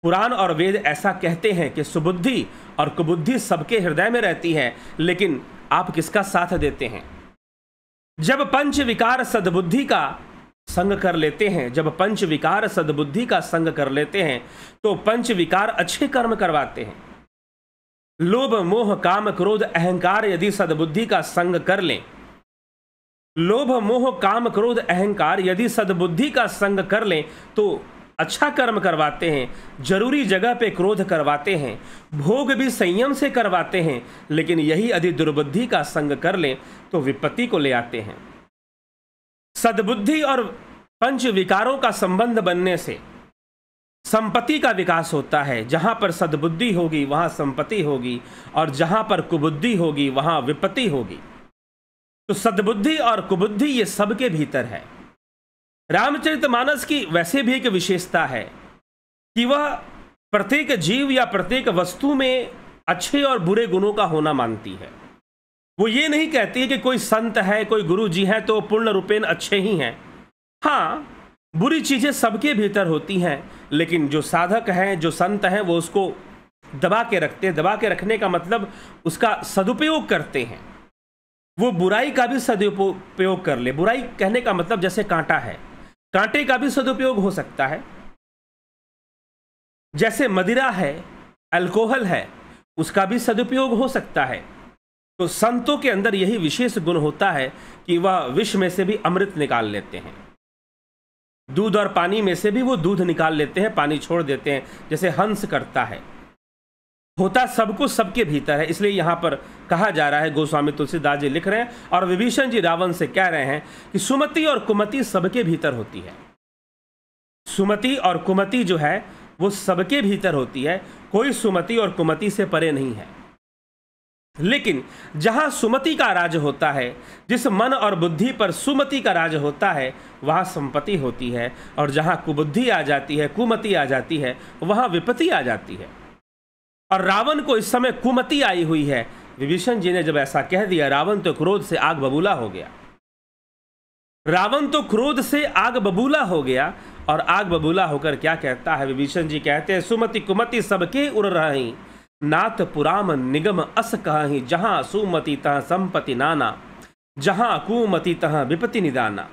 पुराण और वेद ऐसा कहते हैं कि सुबुद्धि और कुबुद्धि सबके हृदय में रहती है, लेकिन आप किसका साथ देते हैं? जब पंच विकार सद्बुद्धि का संग कर लेते हैं, जब पंच विकार सद्बुद्धि का संग कर लेते हैं तो पंच विकार अच्छे कर्म करवाते हैं। लोभ मोह काम क्रोध अहंकार यदि सद्बुद्धि का संग कर लें, लोभ मोह काम क्रोध अहंकार यदि सद्बुद्धि का संग कर लें तो अच्छा कर्म करवाते हैं, जरूरी जगह पे क्रोध करवाते हैं, भोग भी संयम से करवाते हैं, लेकिन यही यदि दुर्बुद्धि का संग कर लें तो विपत्ति को ले आते हैं। सद्बुद्धि और पंच विकारों का संबंध बनने से संपत्ति का विकास होता है। जहां पर सद्बुद्धि होगी वहां संपत्ति होगी, और जहां पर कुबुद्धि होगी वहां विपत्ति होगी। तो सद्बुद्धि और कुबुद्धि ये सबके भीतर है। रामचरितमानस की वैसे भी एक विशेषता है कि वह प्रत्येक जीव या प्रत्येक वस्तु में अच्छे और बुरे गुणों का होना मानती है। वो ये नहीं कहती कि कोई संत है, कोई गुरु जी है तो पूर्ण रूपेण अच्छे ही हैं। हाँ, बुरी चीजें सबके भीतर होती हैं, लेकिन जो साधक हैं, जो संत हैं, वो उसको दबा के रखते हैं। दबा के रखने का मतलब उसका सदुपयोग करते हैं। वो बुराई का भी सदुपयोग कर ले। बुराई कहने का मतलब जैसे कांटा है, कांटे का भी सदुपयोग हो सकता है। जैसे मदिरा है, अल्कोहल है, उसका भी सदुपयोग हो सकता है। तो संतों के अंदर यही विशेष गुण होता है कि वह विष में से भी अमृत निकाल लेते हैं, दूध और पानी में से भी वो दूध निकाल लेते हैं, पानी छोड़ देते हैं, जैसे हंस करता है। होता सब कुछ सबके भीतर है। इसलिए यहां पर कहा जा रहा है, गोस्वामी तुलसीदास जी लिख रहे हैं और विभीषण जी रावण से कह रहे हैं कि सुमति और कुमति सबके भीतर होती है। सुमति और कुमति जो है वो सबके भीतर होती है। कोई सुमति और कुमति से परे नहीं है। लेकिन जहां सुमति का राज होता है, जिस मन और बुद्धि पर सुमति का राज होता है, वहां संपत्ति होती है, और जहां कुबुद्धि आ जाती है, कुमति आ जाती है, वहां विपत्ति आ जाती है। और रावण को इस समय कुमति आई हुई है। विभीषण जी ने जब ऐसा कह दिया, रावण तो क्रोध से आग बबूला हो गया। रावण तो क्रोध से आग बबूला हो गया, और आग बबूला होकर क्या कहता है? विभीषण जी कहते हैं, सुमति कुमति सबके उड़ रही, नाथ पुराम निगम अस कहीं, जहां सुमति तह संपत्ति नाना, जहां कुमति तह विपत्ति निदाना।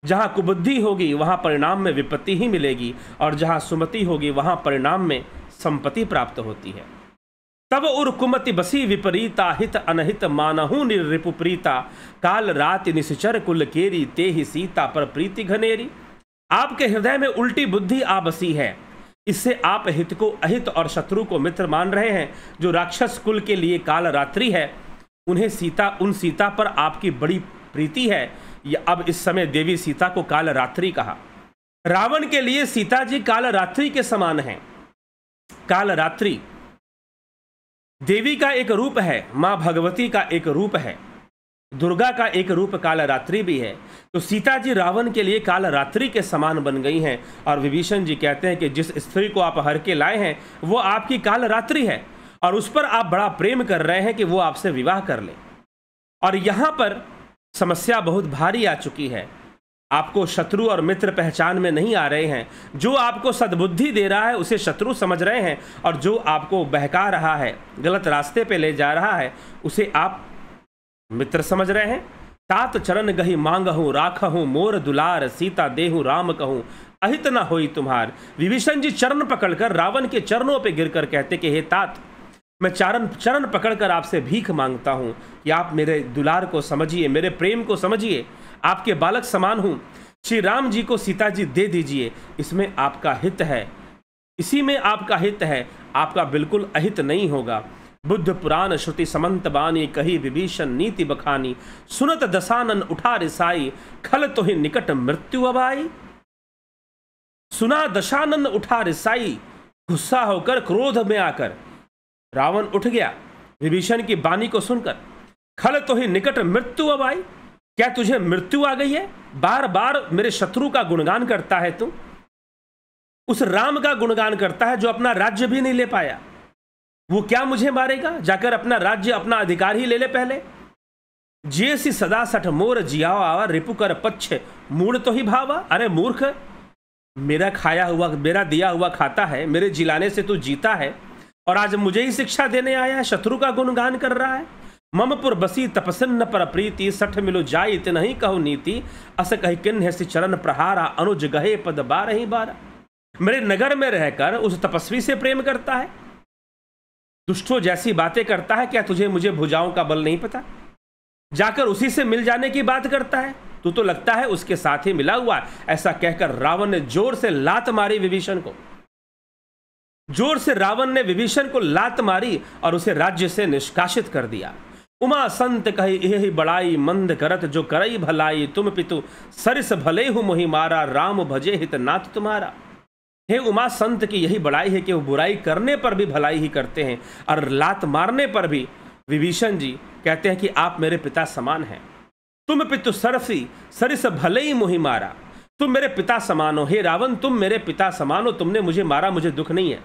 जहां कुबुद्धि होगी वहां परिणाम में विपत्ति ही मिलेगी, और जहां सुमति होगी वहां परिणाम में संपत्ति प्राप्त होती है। तब उर कुमति बसी विपरीता, हित अनहित मानहु निर्रिपु प्रीता, काल रात निश्चर कुल केरी, ते ही सीता पर प्रीति घनेरी। आपके हृदय में उल्टी बुद्धि आ बसी है, इससे आप हित को अहित और शत्रु को मित्र मान रहे हैं। जो राक्षस कुल के लिए काल रात्रि है, उन सीता पर आपकी बड़ी प्रीति है। या अब इस समय देवी सीता को काल रात्रि कहा। रावण के लिए सीता जी काल रात्रि के समान हैं। काल रात्रि देवी का एक रूप है, मां भगवती का एक रूप है, दुर्गा का एक रूप काल रात्रि भी है। तो सीता जी रावण के लिए काल रात्रि के समान बन गई हैं। और विभीषण जी कहते हैं कि जिस स्त्री को आप हर के लाए हैं वो आपकी काल रात्रि है, और उस पर आप बड़ा प्रेम कर रहे हैं कि वो आपसे विवाह कर ले। और यहां पर समस्या बहुत भारी आ चुकी है। आपको शत्रु और मित्र पहचान में नहीं आ रहे हैं। जो आपको सद्बुद्धि दे रहा है उसे शत्रु समझ रहे हैं, और जो आपको बहका रहा है, गलत रास्ते पे ले जा रहा है, उसे आप मित्र समझ रहे हैं। तात चरण गही मांगहूं, राखहूं मोर दुलार, सीता देहूं राम कहूं, अहित न होई तुम्हार। विभीषण जी चरण पकड़कर रावण के चरणों पे गिरकर कहते कि हे तात, मैं चरण पकड़कर आपसे भीख मांगता हूं कि आप मेरे दुलार को समझिए, मेरे प्रेम को समझिए, आपके बालक समान हूं। श्री राम जी को सीता जी दे दीजिए, इसमें आपका हित है, इसी में आपका हित है, आपका बिल्कुल अहित नहीं होगा। बुद्ध पुराण श्रुति समंत बानी, कही विभीषण नीति बखानी, सुनत दशानन उठा रिसाई, खल तो ही निकट मृत्यु अबाई। सुना दशानन उठा रिसाई, गुस्सा होकर क्रोध में आकर रावण उठ गया विभीषण की बानी को सुनकर। खल तो ही निकट मृत्यु अबाई, क्या तुझे मृत्यु आ गई है? बार बार मेरे शत्रु का गुणगान करता है तू, उस राम का गुणगान करता है जो अपना राज्य भी नहीं ले पाया। वो क्या मुझे मारेगा? जाकर अपना राज्य, अपना अधिकार ही ले ले पहले। जेसी सदा सठ मोर जियाओ आवा, रिपु कर पक्ष मूड तो ही भावा। अरे मूर्ख, मेरा खाया हुआ, मेरा दिया हुआ खाता है, मेरे जिलाने से तू जीता है, और आज मुझे ही शिक्षा देने आया है, शत्रु का गुणगान कर रहा है। ममपुर बसी तपसन्न पर प्रीति, सठ मिलो जाई नहीं कहु नीति, अस कही किन्ह से चरण प्रहारा, अनुज गहे पद बारह ही बारह। मेरे नगर में रहकर उस तपस्वी से प्रेम करता है, दुष्टों जैसी बातें करता है। क्या तुझे मुझे भुजाओं का बल नहीं पता? जाकर उसी से मिल जाने की बात करता है। तू तो लगता है उसके साथ ही मिला हुआ है। ऐसा कहकर रावण ने जोर से लात मारी विभीषण को। जोर से रावण ने विभीषण को लात मारी और उसे राज्य से निष्कासित कर दिया। उमा संत कही यही बड़ाई मंद करत जो करई भलाई तुम पितु सरिस भले हु मोहि मारा राम भजे हित नाथ तुम्हारा। हे उमा संत की यही बड़ाई है कि वो बुराई करने पर भी भलाई ही करते हैं और लात मारने पर भी विभीषण जी कहते हैं कि आप मेरे पिता समान हैं। तुम पितु सरसी सरिस भले ही मोहि मारा, तुम मेरे पिता समान हो। हे रावण तुम मेरे पिता समान हो, तुमने मुझे मारा, मुझे दुख नहीं है।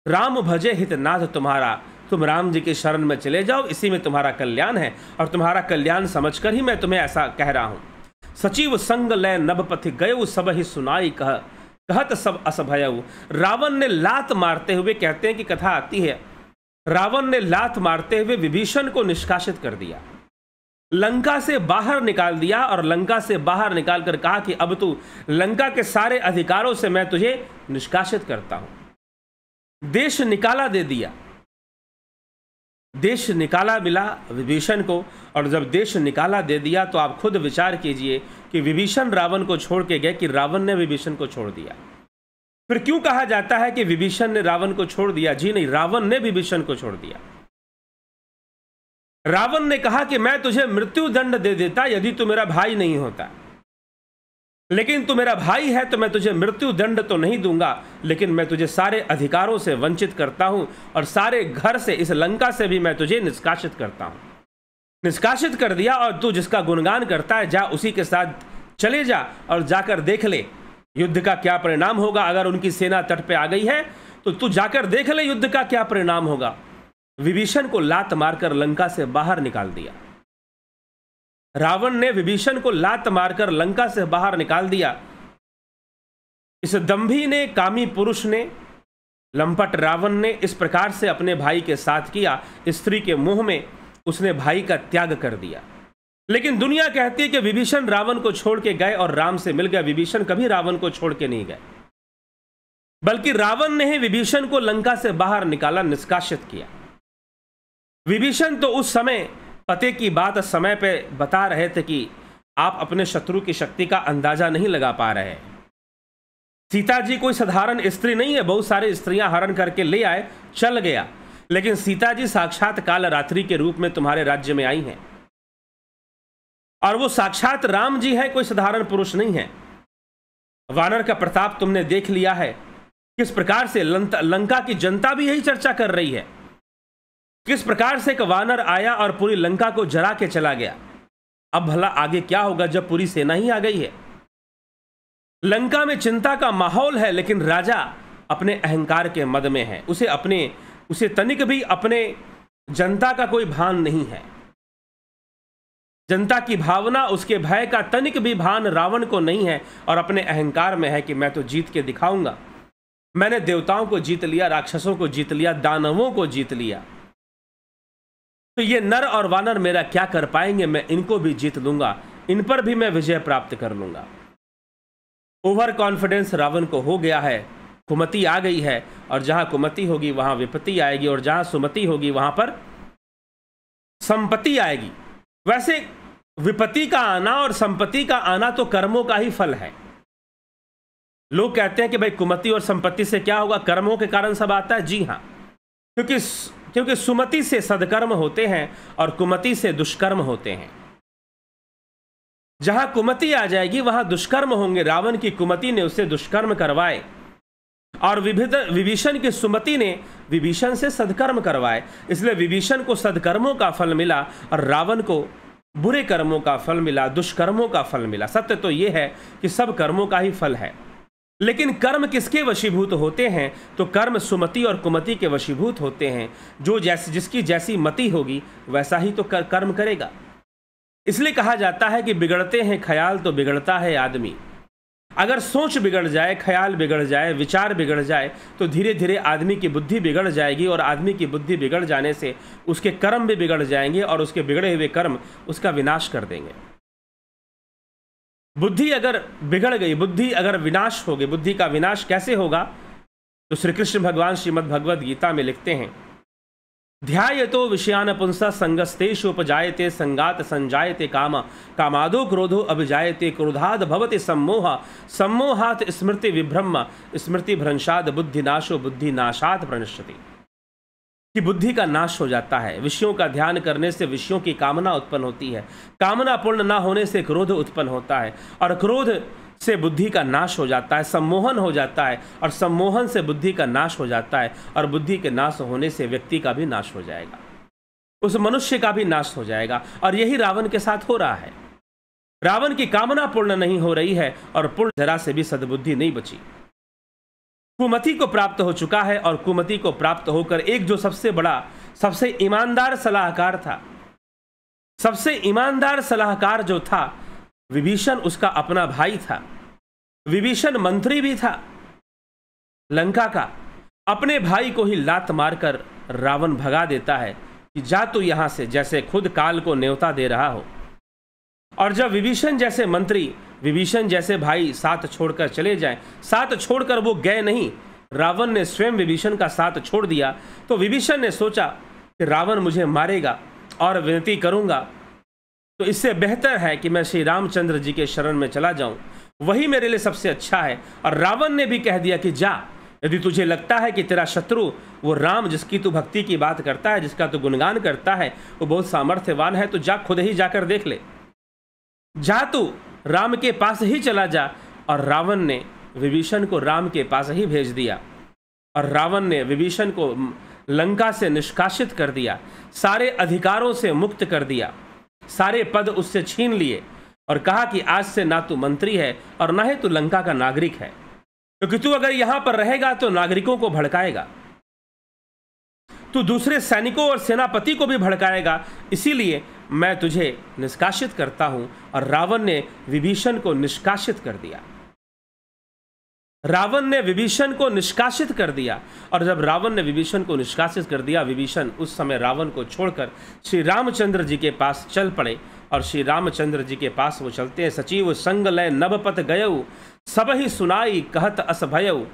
राम भजे हित नाथ तुम्हारा, तुम राम जी के शरण में चले जाओ, इसी में तुम्हारा कल्याण है और तुम्हारा कल्याण समझकर ही मैं तुम्हें ऐसा कह रहा हूं। सचिव संग लय नभपथि गयो सब ही सुनाई कहत सब अस भयउ। रावण ने लात मारते हुए, कहते हैं कि कथा आती है, रावण ने लात मारते हुए विभीषण को निष्कासित कर दिया, लंका से बाहर निकाल दिया और लंका से बाहर निकालकर कहा कि अब तू लंका के सारे अधिकारों से मैं तुझे निष्कासित करता हूं। देश निकाला दे दिया, देश निकाला मिला विभीषण को। और जब देश निकाला दे दिया तो आप खुद विचार कीजिए कि विभीषण रावण को छोड़ के गए कि रावण ने विभीषण को छोड़ दिया। फिर क्यों कहा जाता है कि विभीषण ने रावण को छोड़ दिया? जी नहीं, रावण ने विभीषण को छोड़ दिया। रावण ने कहा कि मैं तुझे मृत्यु दंड दे देता यदि तू मेरा भाई नहीं होता, लेकिन तू मेरा भाई है तो मैं तुझे मृत्यु दंड तो नहीं दूंगा, लेकिन मैं तुझे सारे अधिकारों से वंचित करता हूं और सारे घर से, इस लंका से भी मैं तुझे निष्कासित करता हूं। निष्कासित कर दिया और तू जिसका गुणगान करता है जा उसी के साथ चले जा और जाकर देख ले युद्ध का क्या परिणाम होगा। अगर उनकी सेना तट पे आ गई है तो तू जाकर देख ले युद्ध का क्या परिणाम होगा। विभीषण को लात मारकर लंका से बाहर निकाल दिया। रावण ने विभीषण को लात मारकर लंका से बाहर निकाल दिया। इस दंभी ने, कामी पुरुष ने, लंपट रावण ने इस प्रकार से अपने भाई के साथ किया। स्त्री के मुंह में उसने भाई का त्याग कर दिया। लेकिन दुनिया कहती है कि विभीषण रावण को छोड़ के गए और राम से मिल गए। विभीषण कभी रावण को छोड़ के नहीं गए, बल्कि रावण ने ही विभीषण को लंका से बाहर निकाला, निष्कासित किया। विभीषण तो उस समय पते की बात समय पे बता रहे थे कि आप अपने शत्रु की शक्ति का अंदाजा नहीं लगा पा रहे। सीता जी कोई साधारण स्त्री नहीं है, बहुत सारी स्त्रियां हरण करके ले आए, चल गया, लेकिन सीता जी साक्षात काल रात्रि के रूप में तुम्हारे राज्य में आई हैं और वो साक्षात राम जी हैं, कोई साधारण पुरुष नहीं है। वानर का प्रताप तुमने देख लिया है, किस प्रकार से लंका की जनता भी यही चर्चा कर रही है, किस प्रकार से एक वानर आया और पूरी लंका को जला के चला गया। अब भला आगे क्या होगा जब पूरी सेना ही आ गई है। लंका में चिंता का माहौल है, लेकिन राजा अपने अहंकार के मद में है। उसे तनिक भी अपने जनता का कोई भान नहीं है। जनता की भावना, उसके भय का तनिक भी भान रावण को नहीं है और अपने अहंकार में है कि मैं तो जीत के दिखाऊंगा। मैंने देवताओं को जीत लिया, राक्षसों को जीत लिया, दानवों को जीत लिया, तो ये नर और वानर मेरा क्या कर पाएंगे। मैं इनको भी जीत लूंगा, इन पर भी मैं विजय प्राप्त कर लूंगा। ओवर कॉन्फिडेंस रावण को हो गया है। कुमति आ गई है और जहां कुमति होगी वहां विपत्ति आएगी और जहां सुमति होगी वहां पर संपत्ति आएगी। वैसे विपत्ति का आना और संपत्ति का आना तो कर्मों का ही फल है। लोग कहते हैं कि भाई कुमति और संपत्ति से क्या होगा, कर्मों के कारण सब आता है। जी हां, क्योंकि सुमति से सदकर्म होते हैं और कुमति से दुष्कर्म होते हैं। जहां कुमति आ जाएगी वहां दुष्कर्म होंगे। रावण की कुमति ने उससे दुष्कर्म करवाए और विभीषण की सुमति ने विभीषण से सदकर्म करवाए। इसलिए विभीषण को सदकर्मों का फल मिला और रावण को बुरे कर्मों का फल मिला, दुष्कर्मों का फल मिला। सत्य तो यह है कि सब कर्मों का ही फल है, लेकिन कर्म किसके वशीभूत होते हैं? तो कर्म सुमति और कुमति के वशीभूत होते हैं। जो जिसकी जैसी मति होगी वैसा ही तो कर्म करेगा। इसलिए कहा जाता है कि बिगड़ते हैं ख्याल तो बिगड़ता है आदमी। अगर सोच बिगड़ जाए, ख्याल बिगड़ जाए, विचार बिगड़ जाए तो धीरे धीरे आदमी की बुद्धि बिगड़ जाएगी और आदमी की बुद्धि बिगड़ जाने से उसके कर्म भी बिगड़ जाएंगे और उसके बिगड़े हुए कर्म उसका विनाश कर देंगे। बुद्धि अगर बिगड़ गई, बुद्धि अगर विनाश हो गई, बुद्धि का विनाश कैसे होगा? तो श्री कृष्ण भगवान श्रीमद् भगवद गीता में लिखते हैं ध्यायतो विषयान पुंसा संगस्तेषु उपजायते संगात संजायते काम कामादो क्रोधो अभिजायते क्रोधाद भवति सम्मोह सम्मोहात स्मृति विभ्रम स्मृति भ्रंशाद बुद्धिनाशो बुद्धिनाशात प्रणश्यति। कि बुद्धि का नाश हो जाता है, विषयों का ध्यान करने से विषयों की कामना उत्पन्न होती है, कामना पूर्ण ना होने से क्रोध उत्पन्न होता है और क्रोध से बुद्धि का नाश हो जाता है, सम्मोहन हो जाता है और सम्मोहन से बुद्धि का नाश हो जाता है और बुद्धि के नाश होने से व्यक्ति का भी नाश हो जाएगा, उस मनुष्य का भी नाश हो जाएगा। और यही रावण के साथ हो रहा है। रावण की कामना पूर्ण नहीं हो रही है और पूर्ण जरा से भी सद्बुद्धि नहीं बची। कुमति को प्राप्त हो चुका है और कुमति को प्राप्त होकर एक जो सबसे बड़ा सबसे ईमानदार सलाहकार था, सबसे ईमानदार सलाहकार जो था विभीषण, उसका अपना भाई था। विभीषण मंत्री भी था लंका का। अपने भाई को ही लात मारकर रावण भगा देता है कि जा तू यहां से, जैसे खुद काल को न्योता दे रहा हो। और जब विभीषण जैसे मंत्री, विभीषण जैसे भाई साथ छोड़कर चले जाएं, साथ छोड़कर वो गए नहीं, रावण ने स्वयं विभीषण का साथ छोड़ दिया, तो विभीषण ने सोचा कि रावण मुझे मारेगा और विनती करूंगा, तो इससे बेहतर है कि मैं श्री रामचंद्र जी के शरण में चला जाऊं, वही मेरे लिए सबसे अच्छा है। और रावण ने भी कह दिया कि जा, यदि तुझे लगता है कि तेरा शत्रु वो राम, जिसकी तू भक्ति की बात करता है, जिसका तू गुणगान करता है, वो बहुत सामर्थ्यवान है, तो जा, खुद ही जाकर देख ले, जा तू राम के पास ही चला जा। और रावण ने विभीषण को राम के पास ही भेज दिया और रावण ने विभीषण को लंका से निष्कासित कर दिया, सारे अधिकारों से मुक्त कर दिया, सारे पद उससे छीन लिए और कहा कि आज से ना तू मंत्री है और ना ही तू लंका का नागरिक है, क्योंकि तू अगर यहां पर रहेगा तो नागरिकों को भड़काएगा, तू दूसरे सैनिकों और सेनापति को भी भड़काएगा, इसीलिए मैं तुझे निष्कासित करता हूं। और रावण ने विभीषण को निष्कासित कर दिया। रावण ने विभीषण को निष्कासित कर दिया। और जब रावण ने विभीषण को निष्कासित कर दिया, विभीषण उस समय रावण को छोड़कर श्री रामचंद्र जी के पास चल पड़े। और श्री रामचंद्र जी के पास वो चलते हैं। सचिव संग लय नभपत गयऊ, सब ही सुनाई कहत अस भयऊ।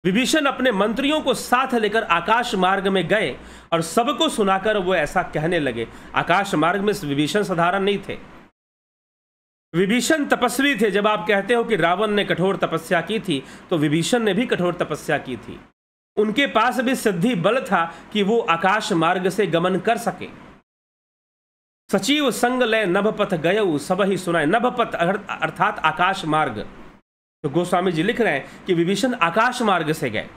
विभीषण अपने मंत्रियों को साथ लेकर आकाश मार्ग में गए और सबको सुनाकर वो ऐसा कहने लगे। आकाश मार्ग में विभीषण साधारण नहीं थे, विभीषण तपस्वी थे। जब आप कहते हो कि रावण ने कठोर तपस्या की थी, तो विभीषण ने भी कठोर तपस्या की थी। उनके पास भी सिद्धि बल था कि वो आकाश मार्ग से गमन कर सके। सचिव संग लय नभपथ गयऊ, सब ही सुनाए। नभपथ अर्थात आकाश मार्ग। तो गोस्वामी जी लिख रहे हैं कि विभीषण आकाश मार्ग से गए।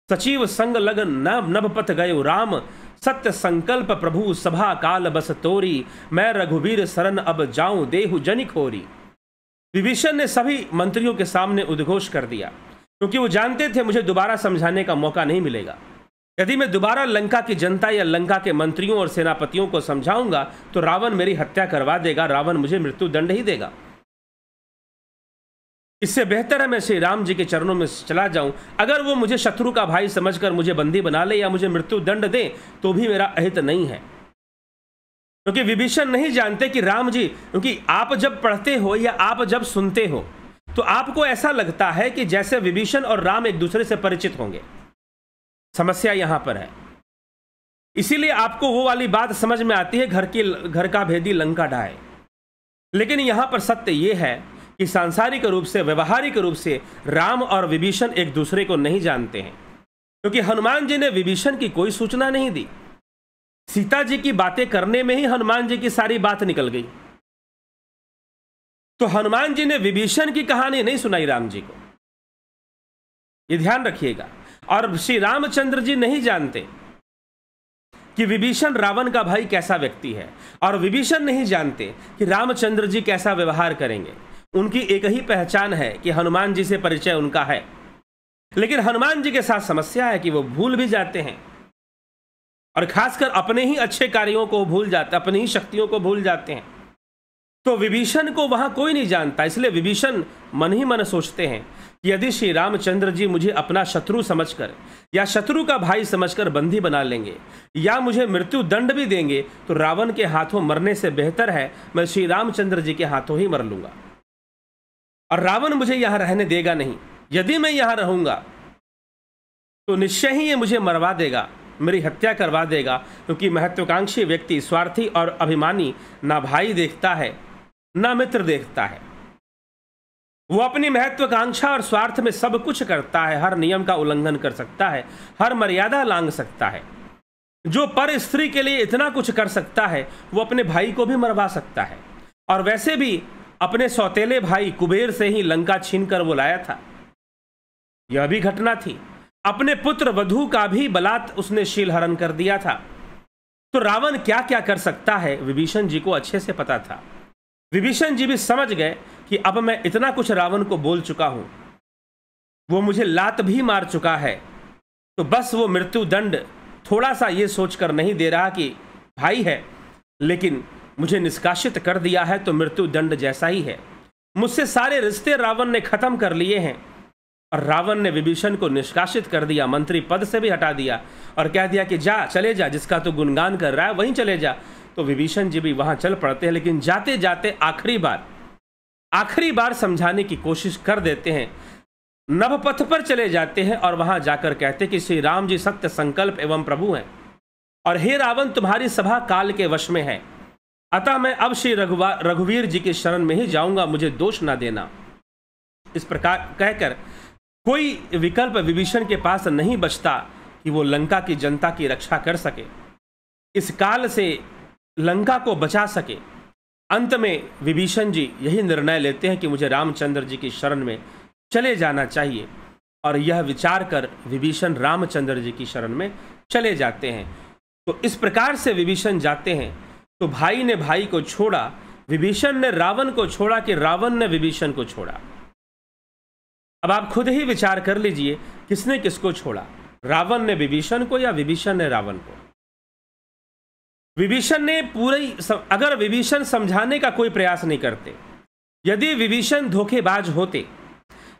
सचिव संग लगन नभपथ गयो राम, सत्य संकल्प प्रभु सभा काल बस तोरी। मैं रघुवीर शरण अब जाऊं देहु जनिक होरी। विभीषण ने सभी मंत्रियों के सामने उद्घोष कर दिया, क्योंकि वो जानते थे मुझे दोबारा समझाने का मौका नहीं मिलेगा। यदि मैं दोबारा लंका की जनता या लंका के मंत्रियों और सेनापतियों को समझाऊंगा तो रावण मेरी हत्या करवा देगा, रावण मुझे मृत्यु दंड ही देगा। इससे बेहतर है मैं श्री राम जी के चरणों में चला जाऊं। अगर वो मुझे शत्रु का भाई समझकर मुझे बंदी बना ले या मुझे मृत्यु दंड दे तो भी मेरा अहित नहीं है, क्योंकि विभीषण नहीं जानते कि राम जी, क्योंकि आप जब पढ़ते हो या आप जब सुनते हो तो आपको ऐसा लगता है कि जैसे विभीषण और राम एक दूसरे से परिचित होंगे। समस्या यहां पर है, इसीलिए आपको वो वाली बात समझ में आती है, घर का भेदी लंका ढाए। लेकिन यहां पर सत्य यह है कि सांसारिक रूप से, व्यवहारिक रूप से राम और विभीषण एक दूसरे को नहीं जानते हैं, क्योंकि हनुमान जी ने विभीषण की कोई सूचना नहीं दी। सीता जी की बातें करने में ही हनुमान जी की सारी बात निकल गई। तो हनुमान जी ने विभीषण की कहानी नहीं सुनाई राम जी को, ये ध्यान रखिएगा। और श्री रामचंद्र जी नहीं जानते कि विभीषण रावण का भाई कैसा व्यक्ति है, और विभीषण नहीं जानते कि रामचंद्र जी कैसा व्यवहार करेंगे। उनकी एक ही पहचान है कि हनुमान जी से परिचय उनका है, लेकिन हनुमान जी के साथ समस्या है कि वो भूल भी जाते हैं, और खासकर अपने ही अच्छे कार्यों को भूल जाते, अपनी ही शक्तियों को भूल जाते हैं। तो विभीषण को वहां कोई नहीं जानता, इसलिए विभीषण मन ही मन सोचते हैं कि यदि श्री रामचंद्र जी मुझे अपना शत्रु समझकर या शत्रु का भाई समझकर बंदी बना लेंगे या मुझे मृत्यु दंड भी देंगे, तो रावण के हाथों मरने से बेहतर है मैं श्री रामचंद्र जी के हाथों ही मर लूंगा, और रावण मुझे यहां रहने देगा नहीं। यदि मैं यहां रहूंगा तो निश्चय ही ये मुझे मरवा देगा, मेरी हत्या करवा देगा, क्योंकि महत्वाकांक्षी व्यक्ति स्वार्थी और अभिमानी ना भाई देखता है ना मित्र देखता है। वो अपनी महत्वाकांक्षा और स्वार्थ में सब कुछ करता है, हर नियम का उल्लंघन कर सकता है, हर मर्यादा लांघ सकता है। जो पर स्त्री के लिए इतना कुछ कर सकता है वो अपने भाई को भी मरवा सकता है। और वैसे भी अपने सौतेले भाई कुबेर से ही लंका छीनकर वो लाया था। यह भी घटना थी। अपने पुत्र वधू का भी बलात् उसने शीलहरण कर दिया था। तो रावण क्या क्या कर सकता है विभीषण जी को अच्छे से पता था। विभीषण जी भी समझ गए कि अब मैं इतना कुछ रावण को बोल चुका हूं, वो मुझे लात भी मार चुका है, तो बस वो मृत्यु दंड थोड़ा सा ये सोचकर नहीं दे रहा कि भाई है, लेकिन मुझे निष्कासित कर दिया है तो मृत्यु दंड जैसा ही है। मुझसे सारे रिश्ते रावण ने खत्म कर लिए हैं। और रावण ने विभीषण को निष्कासित कर दिया, मंत्री पद से भी हटा दिया और कह दिया कि जा, चले जा, जिसका तू गुणगान कर रहा है वहीं चले जा। तो विभीषण जी भी वहां चल पड़ते हैं, लेकिन जाते जाते आखिरी बार समझाने की कोशिश कर देते हैं। नभपथ पर चले जाते हैं और वहां जाकर कहते कि श्री राम जी सत्य संकल्प एवं प्रभु हैं, और हे रावण तुम्हारी सभा काल के वश में है, अतः मैं अब श्री रघुवीर जी की शरण में ही जाऊंगा, मुझे दोष ना देना। इस प्रकार कहकर कोई विकल्प विभीषण के पास नहीं बचता कि वो लंका की जनता की रक्षा कर सके, इस काल से लंका को बचा सके। अंत में विभीषण जी यही निर्णय लेते हैं कि मुझे रामचंद्र जी की शरण में चले जाना चाहिए, और यह विचार कर विभीषण रामचंद्र जी की शरण में चले जाते हैं। तो इस प्रकार से विभीषण जाते हैं। तो भाई ने भाई को छोड़ा, विभीषण ने रावण को छोड़ा कि रावण ने विभीषण को छोड़ा। अब आप खुद ही विचार कर लीजिए किसने किसको छोड़ा, रावण ने विभीषण को या विभीषण ने रावण को। विभीषण ने अगर विभीषण समझाने का कोई प्रयास नहीं करते, यदि विभीषण धोखेबाज होते,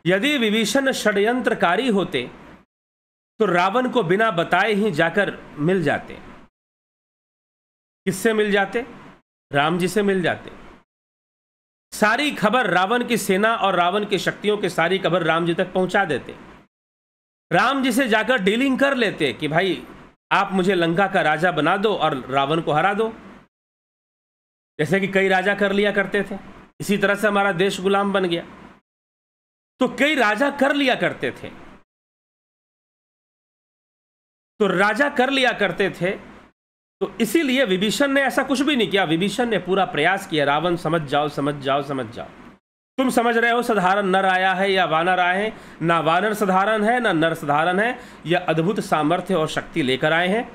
यदि विभीषण षड्यंत्रकारी होते, तो रावण को बिना बताए ही जाकर मिल जाते। किससे मिल जाते? राम जी से मिल जाते। सारी खबर रावण की सेना और रावण की शक्तियों की सारी खबर राम जी तक पहुंचा देते। राम जी से जाकर डीलिंग कर लेते कि भाई आप मुझे लंका का राजा बना दो और रावण को हरा दो, जैसे कि कई राजा कर लिया करते थे। इसी तरह से हमारा देश गुलाम बन गया। तो कई राजा कर लिया करते थे, तो राजा कर लिया करते थे, तो इसीलिए विभीषण ने ऐसा कुछ भी नहीं किया। विभीषण ने पूरा प्रयास किया, रावण समझ जाओ समझ जाओ समझ जाओ, तुम समझ रहे हो साधारण नर आया है या वानर आए हैं, ना वानर साधारण है ना नर साधारण है, यह अद्भुत सामर्थ्य और शक्ति लेकर आए हैं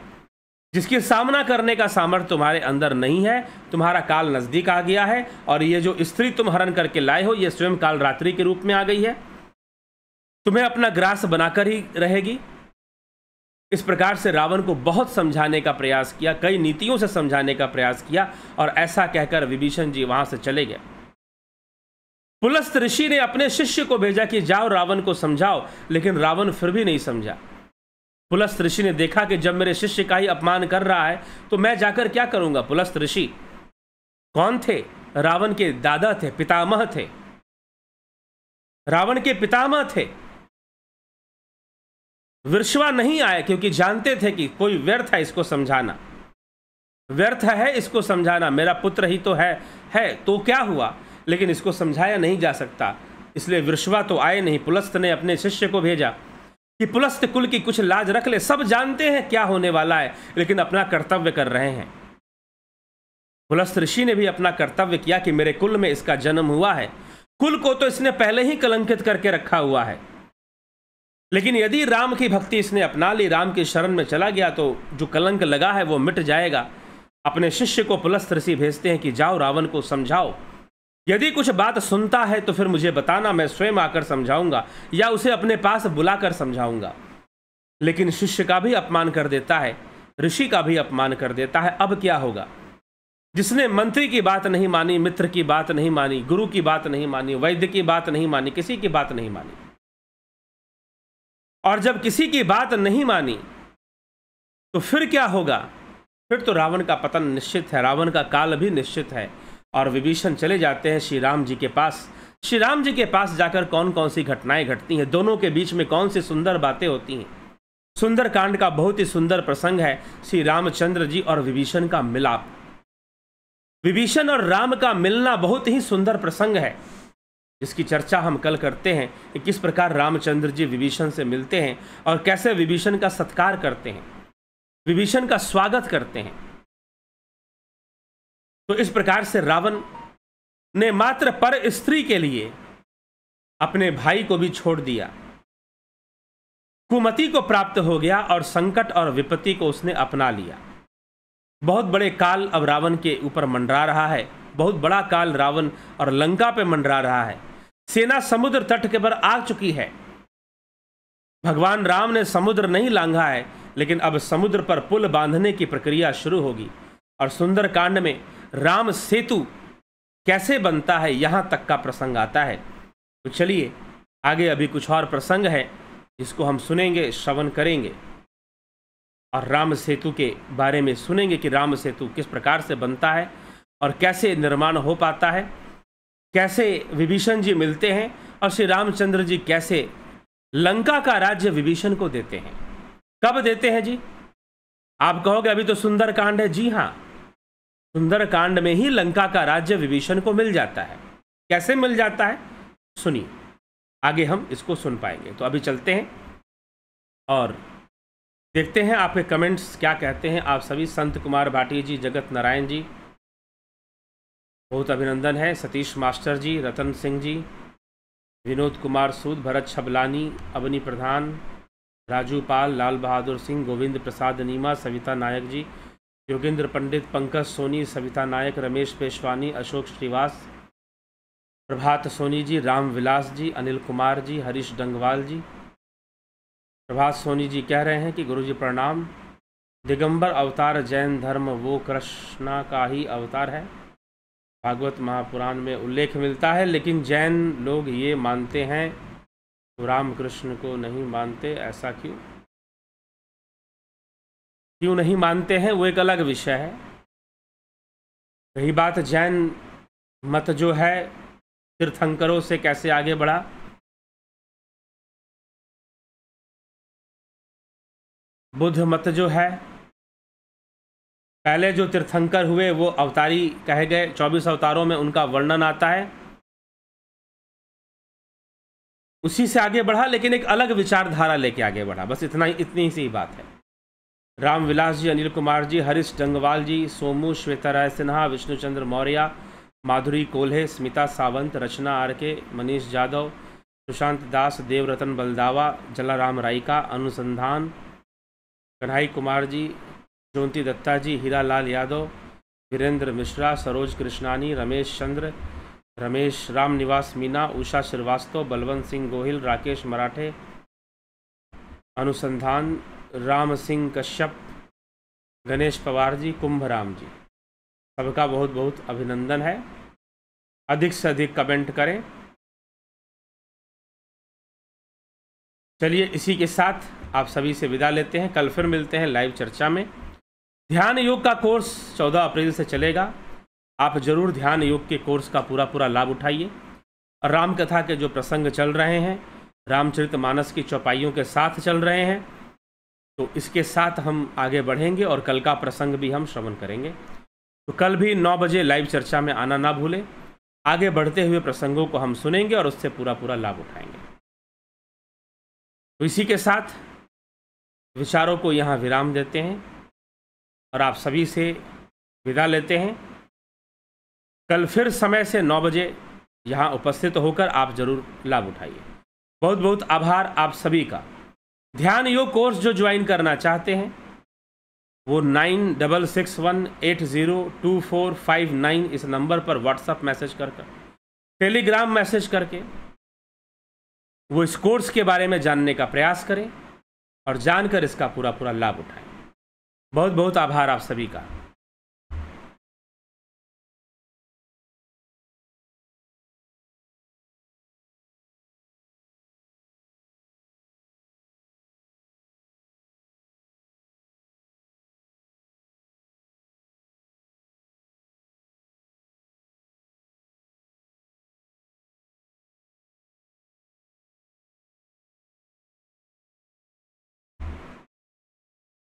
जिसकी सामना करने का सामर्थ्य तुम्हारे अंदर नहीं है। तुम्हारा काल नजदीक आ गया है, और ये जो स्त्री तुम हरण करके लाए हो, ये स्वयं काल रात्रि के रूप में आ गई है, तुम्हें अपना ग्रास बनाकर ही रहेगी। इस प्रकार से रावण को बहुत समझाने का प्रयास किया, कई नीतियों से समझाने का प्रयास किया, और ऐसा कहकर विभीषण जी वहां से चले गए। पुलस्त ऋषि ने अपने शिष्य को भेजा कि जाओ रावण को समझाओ, लेकिन रावण फिर भी नहीं समझा। पुलस्त ऋषि ने देखा कि जब मेरे शिष्य का ही अपमान कर रहा है तो मैं जाकर क्या करूंगा। पुलस्त ऋषि कौन थे? रावण के दादा थे, पितामह थे, रावण के पितामह थे। वृषवा नहीं आए क्योंकि जानते थे कि कोई व्यर्थ है इसको समझाना, व्यर्थ है इसको समझाना, मेरा पुत्र ही तो है तो क्या हुआ, लेकिन इसको समझाया नहीं जा सकता। इसलिए वृषवा तो आए नहीं। पुलस्त ने अपने शिष्य को भेजा कि पुलस्त कुल की कुछ लाज रख ले, सब जानते हैं क्या होने वाला है, लेकिन अपना कर्तव्य कर रहे हैं। पुलस्त ऋषि ने भी अपना कर्तव्य किया कि मेरे कुल में इसका जन्म हुआ है, कुल को तो इसने पहले ही कलंकित करके रखा हुआ है, लेकिन यदि राम की भक्ति इसने अपना ली, राम की शरण में चला गया, तो जो कलंक लगा है वो मिट जाएगा। अपने शिष्य को पुलस्त ऋषि भेजते हैं कि जाओ रावण को समझाओ, यदि कुछ बात सुनता है तो फिर मुझे बताना, मैं स्वयं आकर समझाऊंगा या उसे अपने पास बुलाकर समझाऊंगा। लेकिन शिष्य का भी अपमान कर देता है, ऋषि का भी अपमान कर देता है। अब क्या होगा? जिसने मंत्री की बात नहीं मानी, मित्र की बात नहीं मानी, गुरु की बात नहीं मानी, वैद्य की बात नहीं मानी, किसी की बात नहीं मानी, और जब किसी की बात नहीं मानी तो फिर क्या होगा? फिर तो रावण का पतन निश्चित है, रावण का काल भी निश्चित है। और विभीषण चले जाते हैं श्री राम जी के पास। श्री राम जी के पास जाकर कौन कौन सी घटनाएं घटती हैं, दोनों के बीच में कौन सी सुंदर बातें होती हैं, सुंदरकांड का बहुत ही सुंदर प्रसंग है श्री रामचंद्र जी और विभीषण का मिलाप। विभीषण और राम का मिलना बहुत ही सुंदर प्रसंग है, जिसकी चर्चा हम कल करते हैं कि किस प्रकार रामचंद्र जी विभीषण से मिलते हैं और कैसे विभीषण का सत्कार करते हैं, विभीषण का स्वागत करते हैं। तो इस प्रकार से रावण ने मात्र पर स्त्री के लिए अपने भाई को भी छोड़ दिया, कुमति को प्राप्त हो गया और संकट और विपत्ति को उसने अपना लिया। बहुत बड़े काल अब रावण के ऊपर मंडरा रहा है, बहुत बड़ा काल रावण और लंका पे मंडरा रहा है। सेना समुद्र तट के पर आ चुकी है। भगवान राम ने समुद्र नहीं लांघा है, लेकिन अब समुद्र पर पुल बांधने की प्रक्रिया शुरू होगी और सुंदरकांड में राम सेतु कैसे बनता है यहां तक का प्रसंग आता है। तो चलिए आगे अभी कुछ और प्रसंग है जिसको हम सुनेंगे, श्रवण करेंगे और राम सेतु के बारे में सुनेंगे कि राम सेतु किस प्रकार से बनता है और कैसे निर्माण हो पाता है, कैसे विभीषण जी मिलते हैं और श्री रामचंद्र जी कैसे लंका का राज्य विभीषण को देते हैं। कब देते हैं जी? आप कहोगे अभी तो सुंदरकांड है। जी हाँ, सुंदरकांड में ही लंका का राज्य विभीषण को मिल जाता है। कैसे मिल जाता है सुनिए, आगे हम इसको सुन पाएंगे। तो अभी चलते हैं और देखते हैं आपके कमेंट्स क्या कहते हैं। आप सभी, संत कुमार भाटी जी, जगत नारायण जी, बहुत अभिनंदन है। सतीश मास्टर जी, रतन सिंह जी, विनोद कुमार सूद, भरत छबलानी, अवनी प्रधान, राजू पाल, लाल बहादुर सिंह, गोविंद प्रसाद नीमा, सविता नायक जी, योगेंद्र पंडित, पंकज सोनी, सविता नायक, रमेश पेशवानी, अशोक श्रीवास, प्रभात सोनी जी, राम विलास जी, अनिल कुमार जी, हरीश डंगवाल जी। प्रभात सोनी जी कह रहे हैं कि गुरुजी प्रणाम। दिगंबर अवतार जैन धर्म वो कृष्णा का ही अवतार है, भागवत महापुराण में उल्लेख मिलता है, लेकिन जैन लोग ये मानते हैं तो रामकृष्ण को नहीं मानते, ऐसा क्यों? क्यों नहीं मानते हैं वो एक अलग विषय है। रही बात जैन मत जो है तीर्थंकरों से कैसे आगे बढ़ा, बुद्ध मत जो है, पहले जो तीर्थंकर हुए वो अवतारी कहे गए, 24 अवतारों में उनका वर्णन आता है, उसी से आगे बढ़ा, लेकिन एक अलग विचारधारा लेके आगे बढ़ा। बस इतनी सी बात है। रामविलास जी, अनिल कुमार जी, हरीश डंगवाल जी, सोमू, श्वेता राय सिन्हा, विष्णुचंद्र मौर्य, माधुरी कोल्हे, स्मिता सावंत, रचना आरके, मनीष जादव, सुशांत दास, देवरतन बलदावा, जलाराम रायका, अनुसंधान, कन्हई कुमार जी, ज्योति दत्ता जी, हीरालाल यादव, वीरेंद्र मिश्रा, सरोज कृष्णानी, रमेश चंद्र, रमेश, राम निवास मीना, उषा श्रीवास्तव, बलवंत सिंह गोहिल, राकेश मराठे, अनुसंधान, राम सिंह कश्यप, गणेश पवार जी, कुंभराम जी, सबका बहुत बहुत अभिनंदन है। अधिक से अधिक कमेंट करें। चलिए इसी के साथ आप सभी से विदा लेते हैं। कल फिर मिलते हैं लाइव चर्चा में। ध्यान योग का कोर्स 14 अप्रैल से चलेगा। आप जरूर ध्यान योग के कोर्स का पूरा लाभ उठाइए और राम कथा के जो प्रसंग चल रहे हैं, रामचरितमानस की चौपाइयों के साथ चल रहे हैं, तो इसके साथ हम आगे बढ़ेंगे और कल का प्रसंग भी हम श्रवण करेंगे। तो कल भी 9 बजे लाइव चर्चा में आना ना भूलें। आगे बढ़ते हुए प्रसंगों को हम सुनेंगे और उससे पूरा लाभ उठाएंगे। तो इसी के साथ विचारों को यहाँ विराम देते हैं और आप सभी से विदा लेते हैं। कल फिर समय से 9 बजे यहाँ उपस्थित होकर आप जरूर लाभ उठाइए। बहुत बहुत आभार आप सभी का। ध्यान योग कोर्स जो ज्वाइन करना चाहते हैं वो 9661802459 इस नंबर पर व्हाट्सएप मैसेज कर टेलीग्राम मैसेज करके वो इस कोर्स के बारे में जानने का प्रयास करें और जानकर इसका पूरा लाभ उठाएं। बहुत बहुत आभार आप सभी का।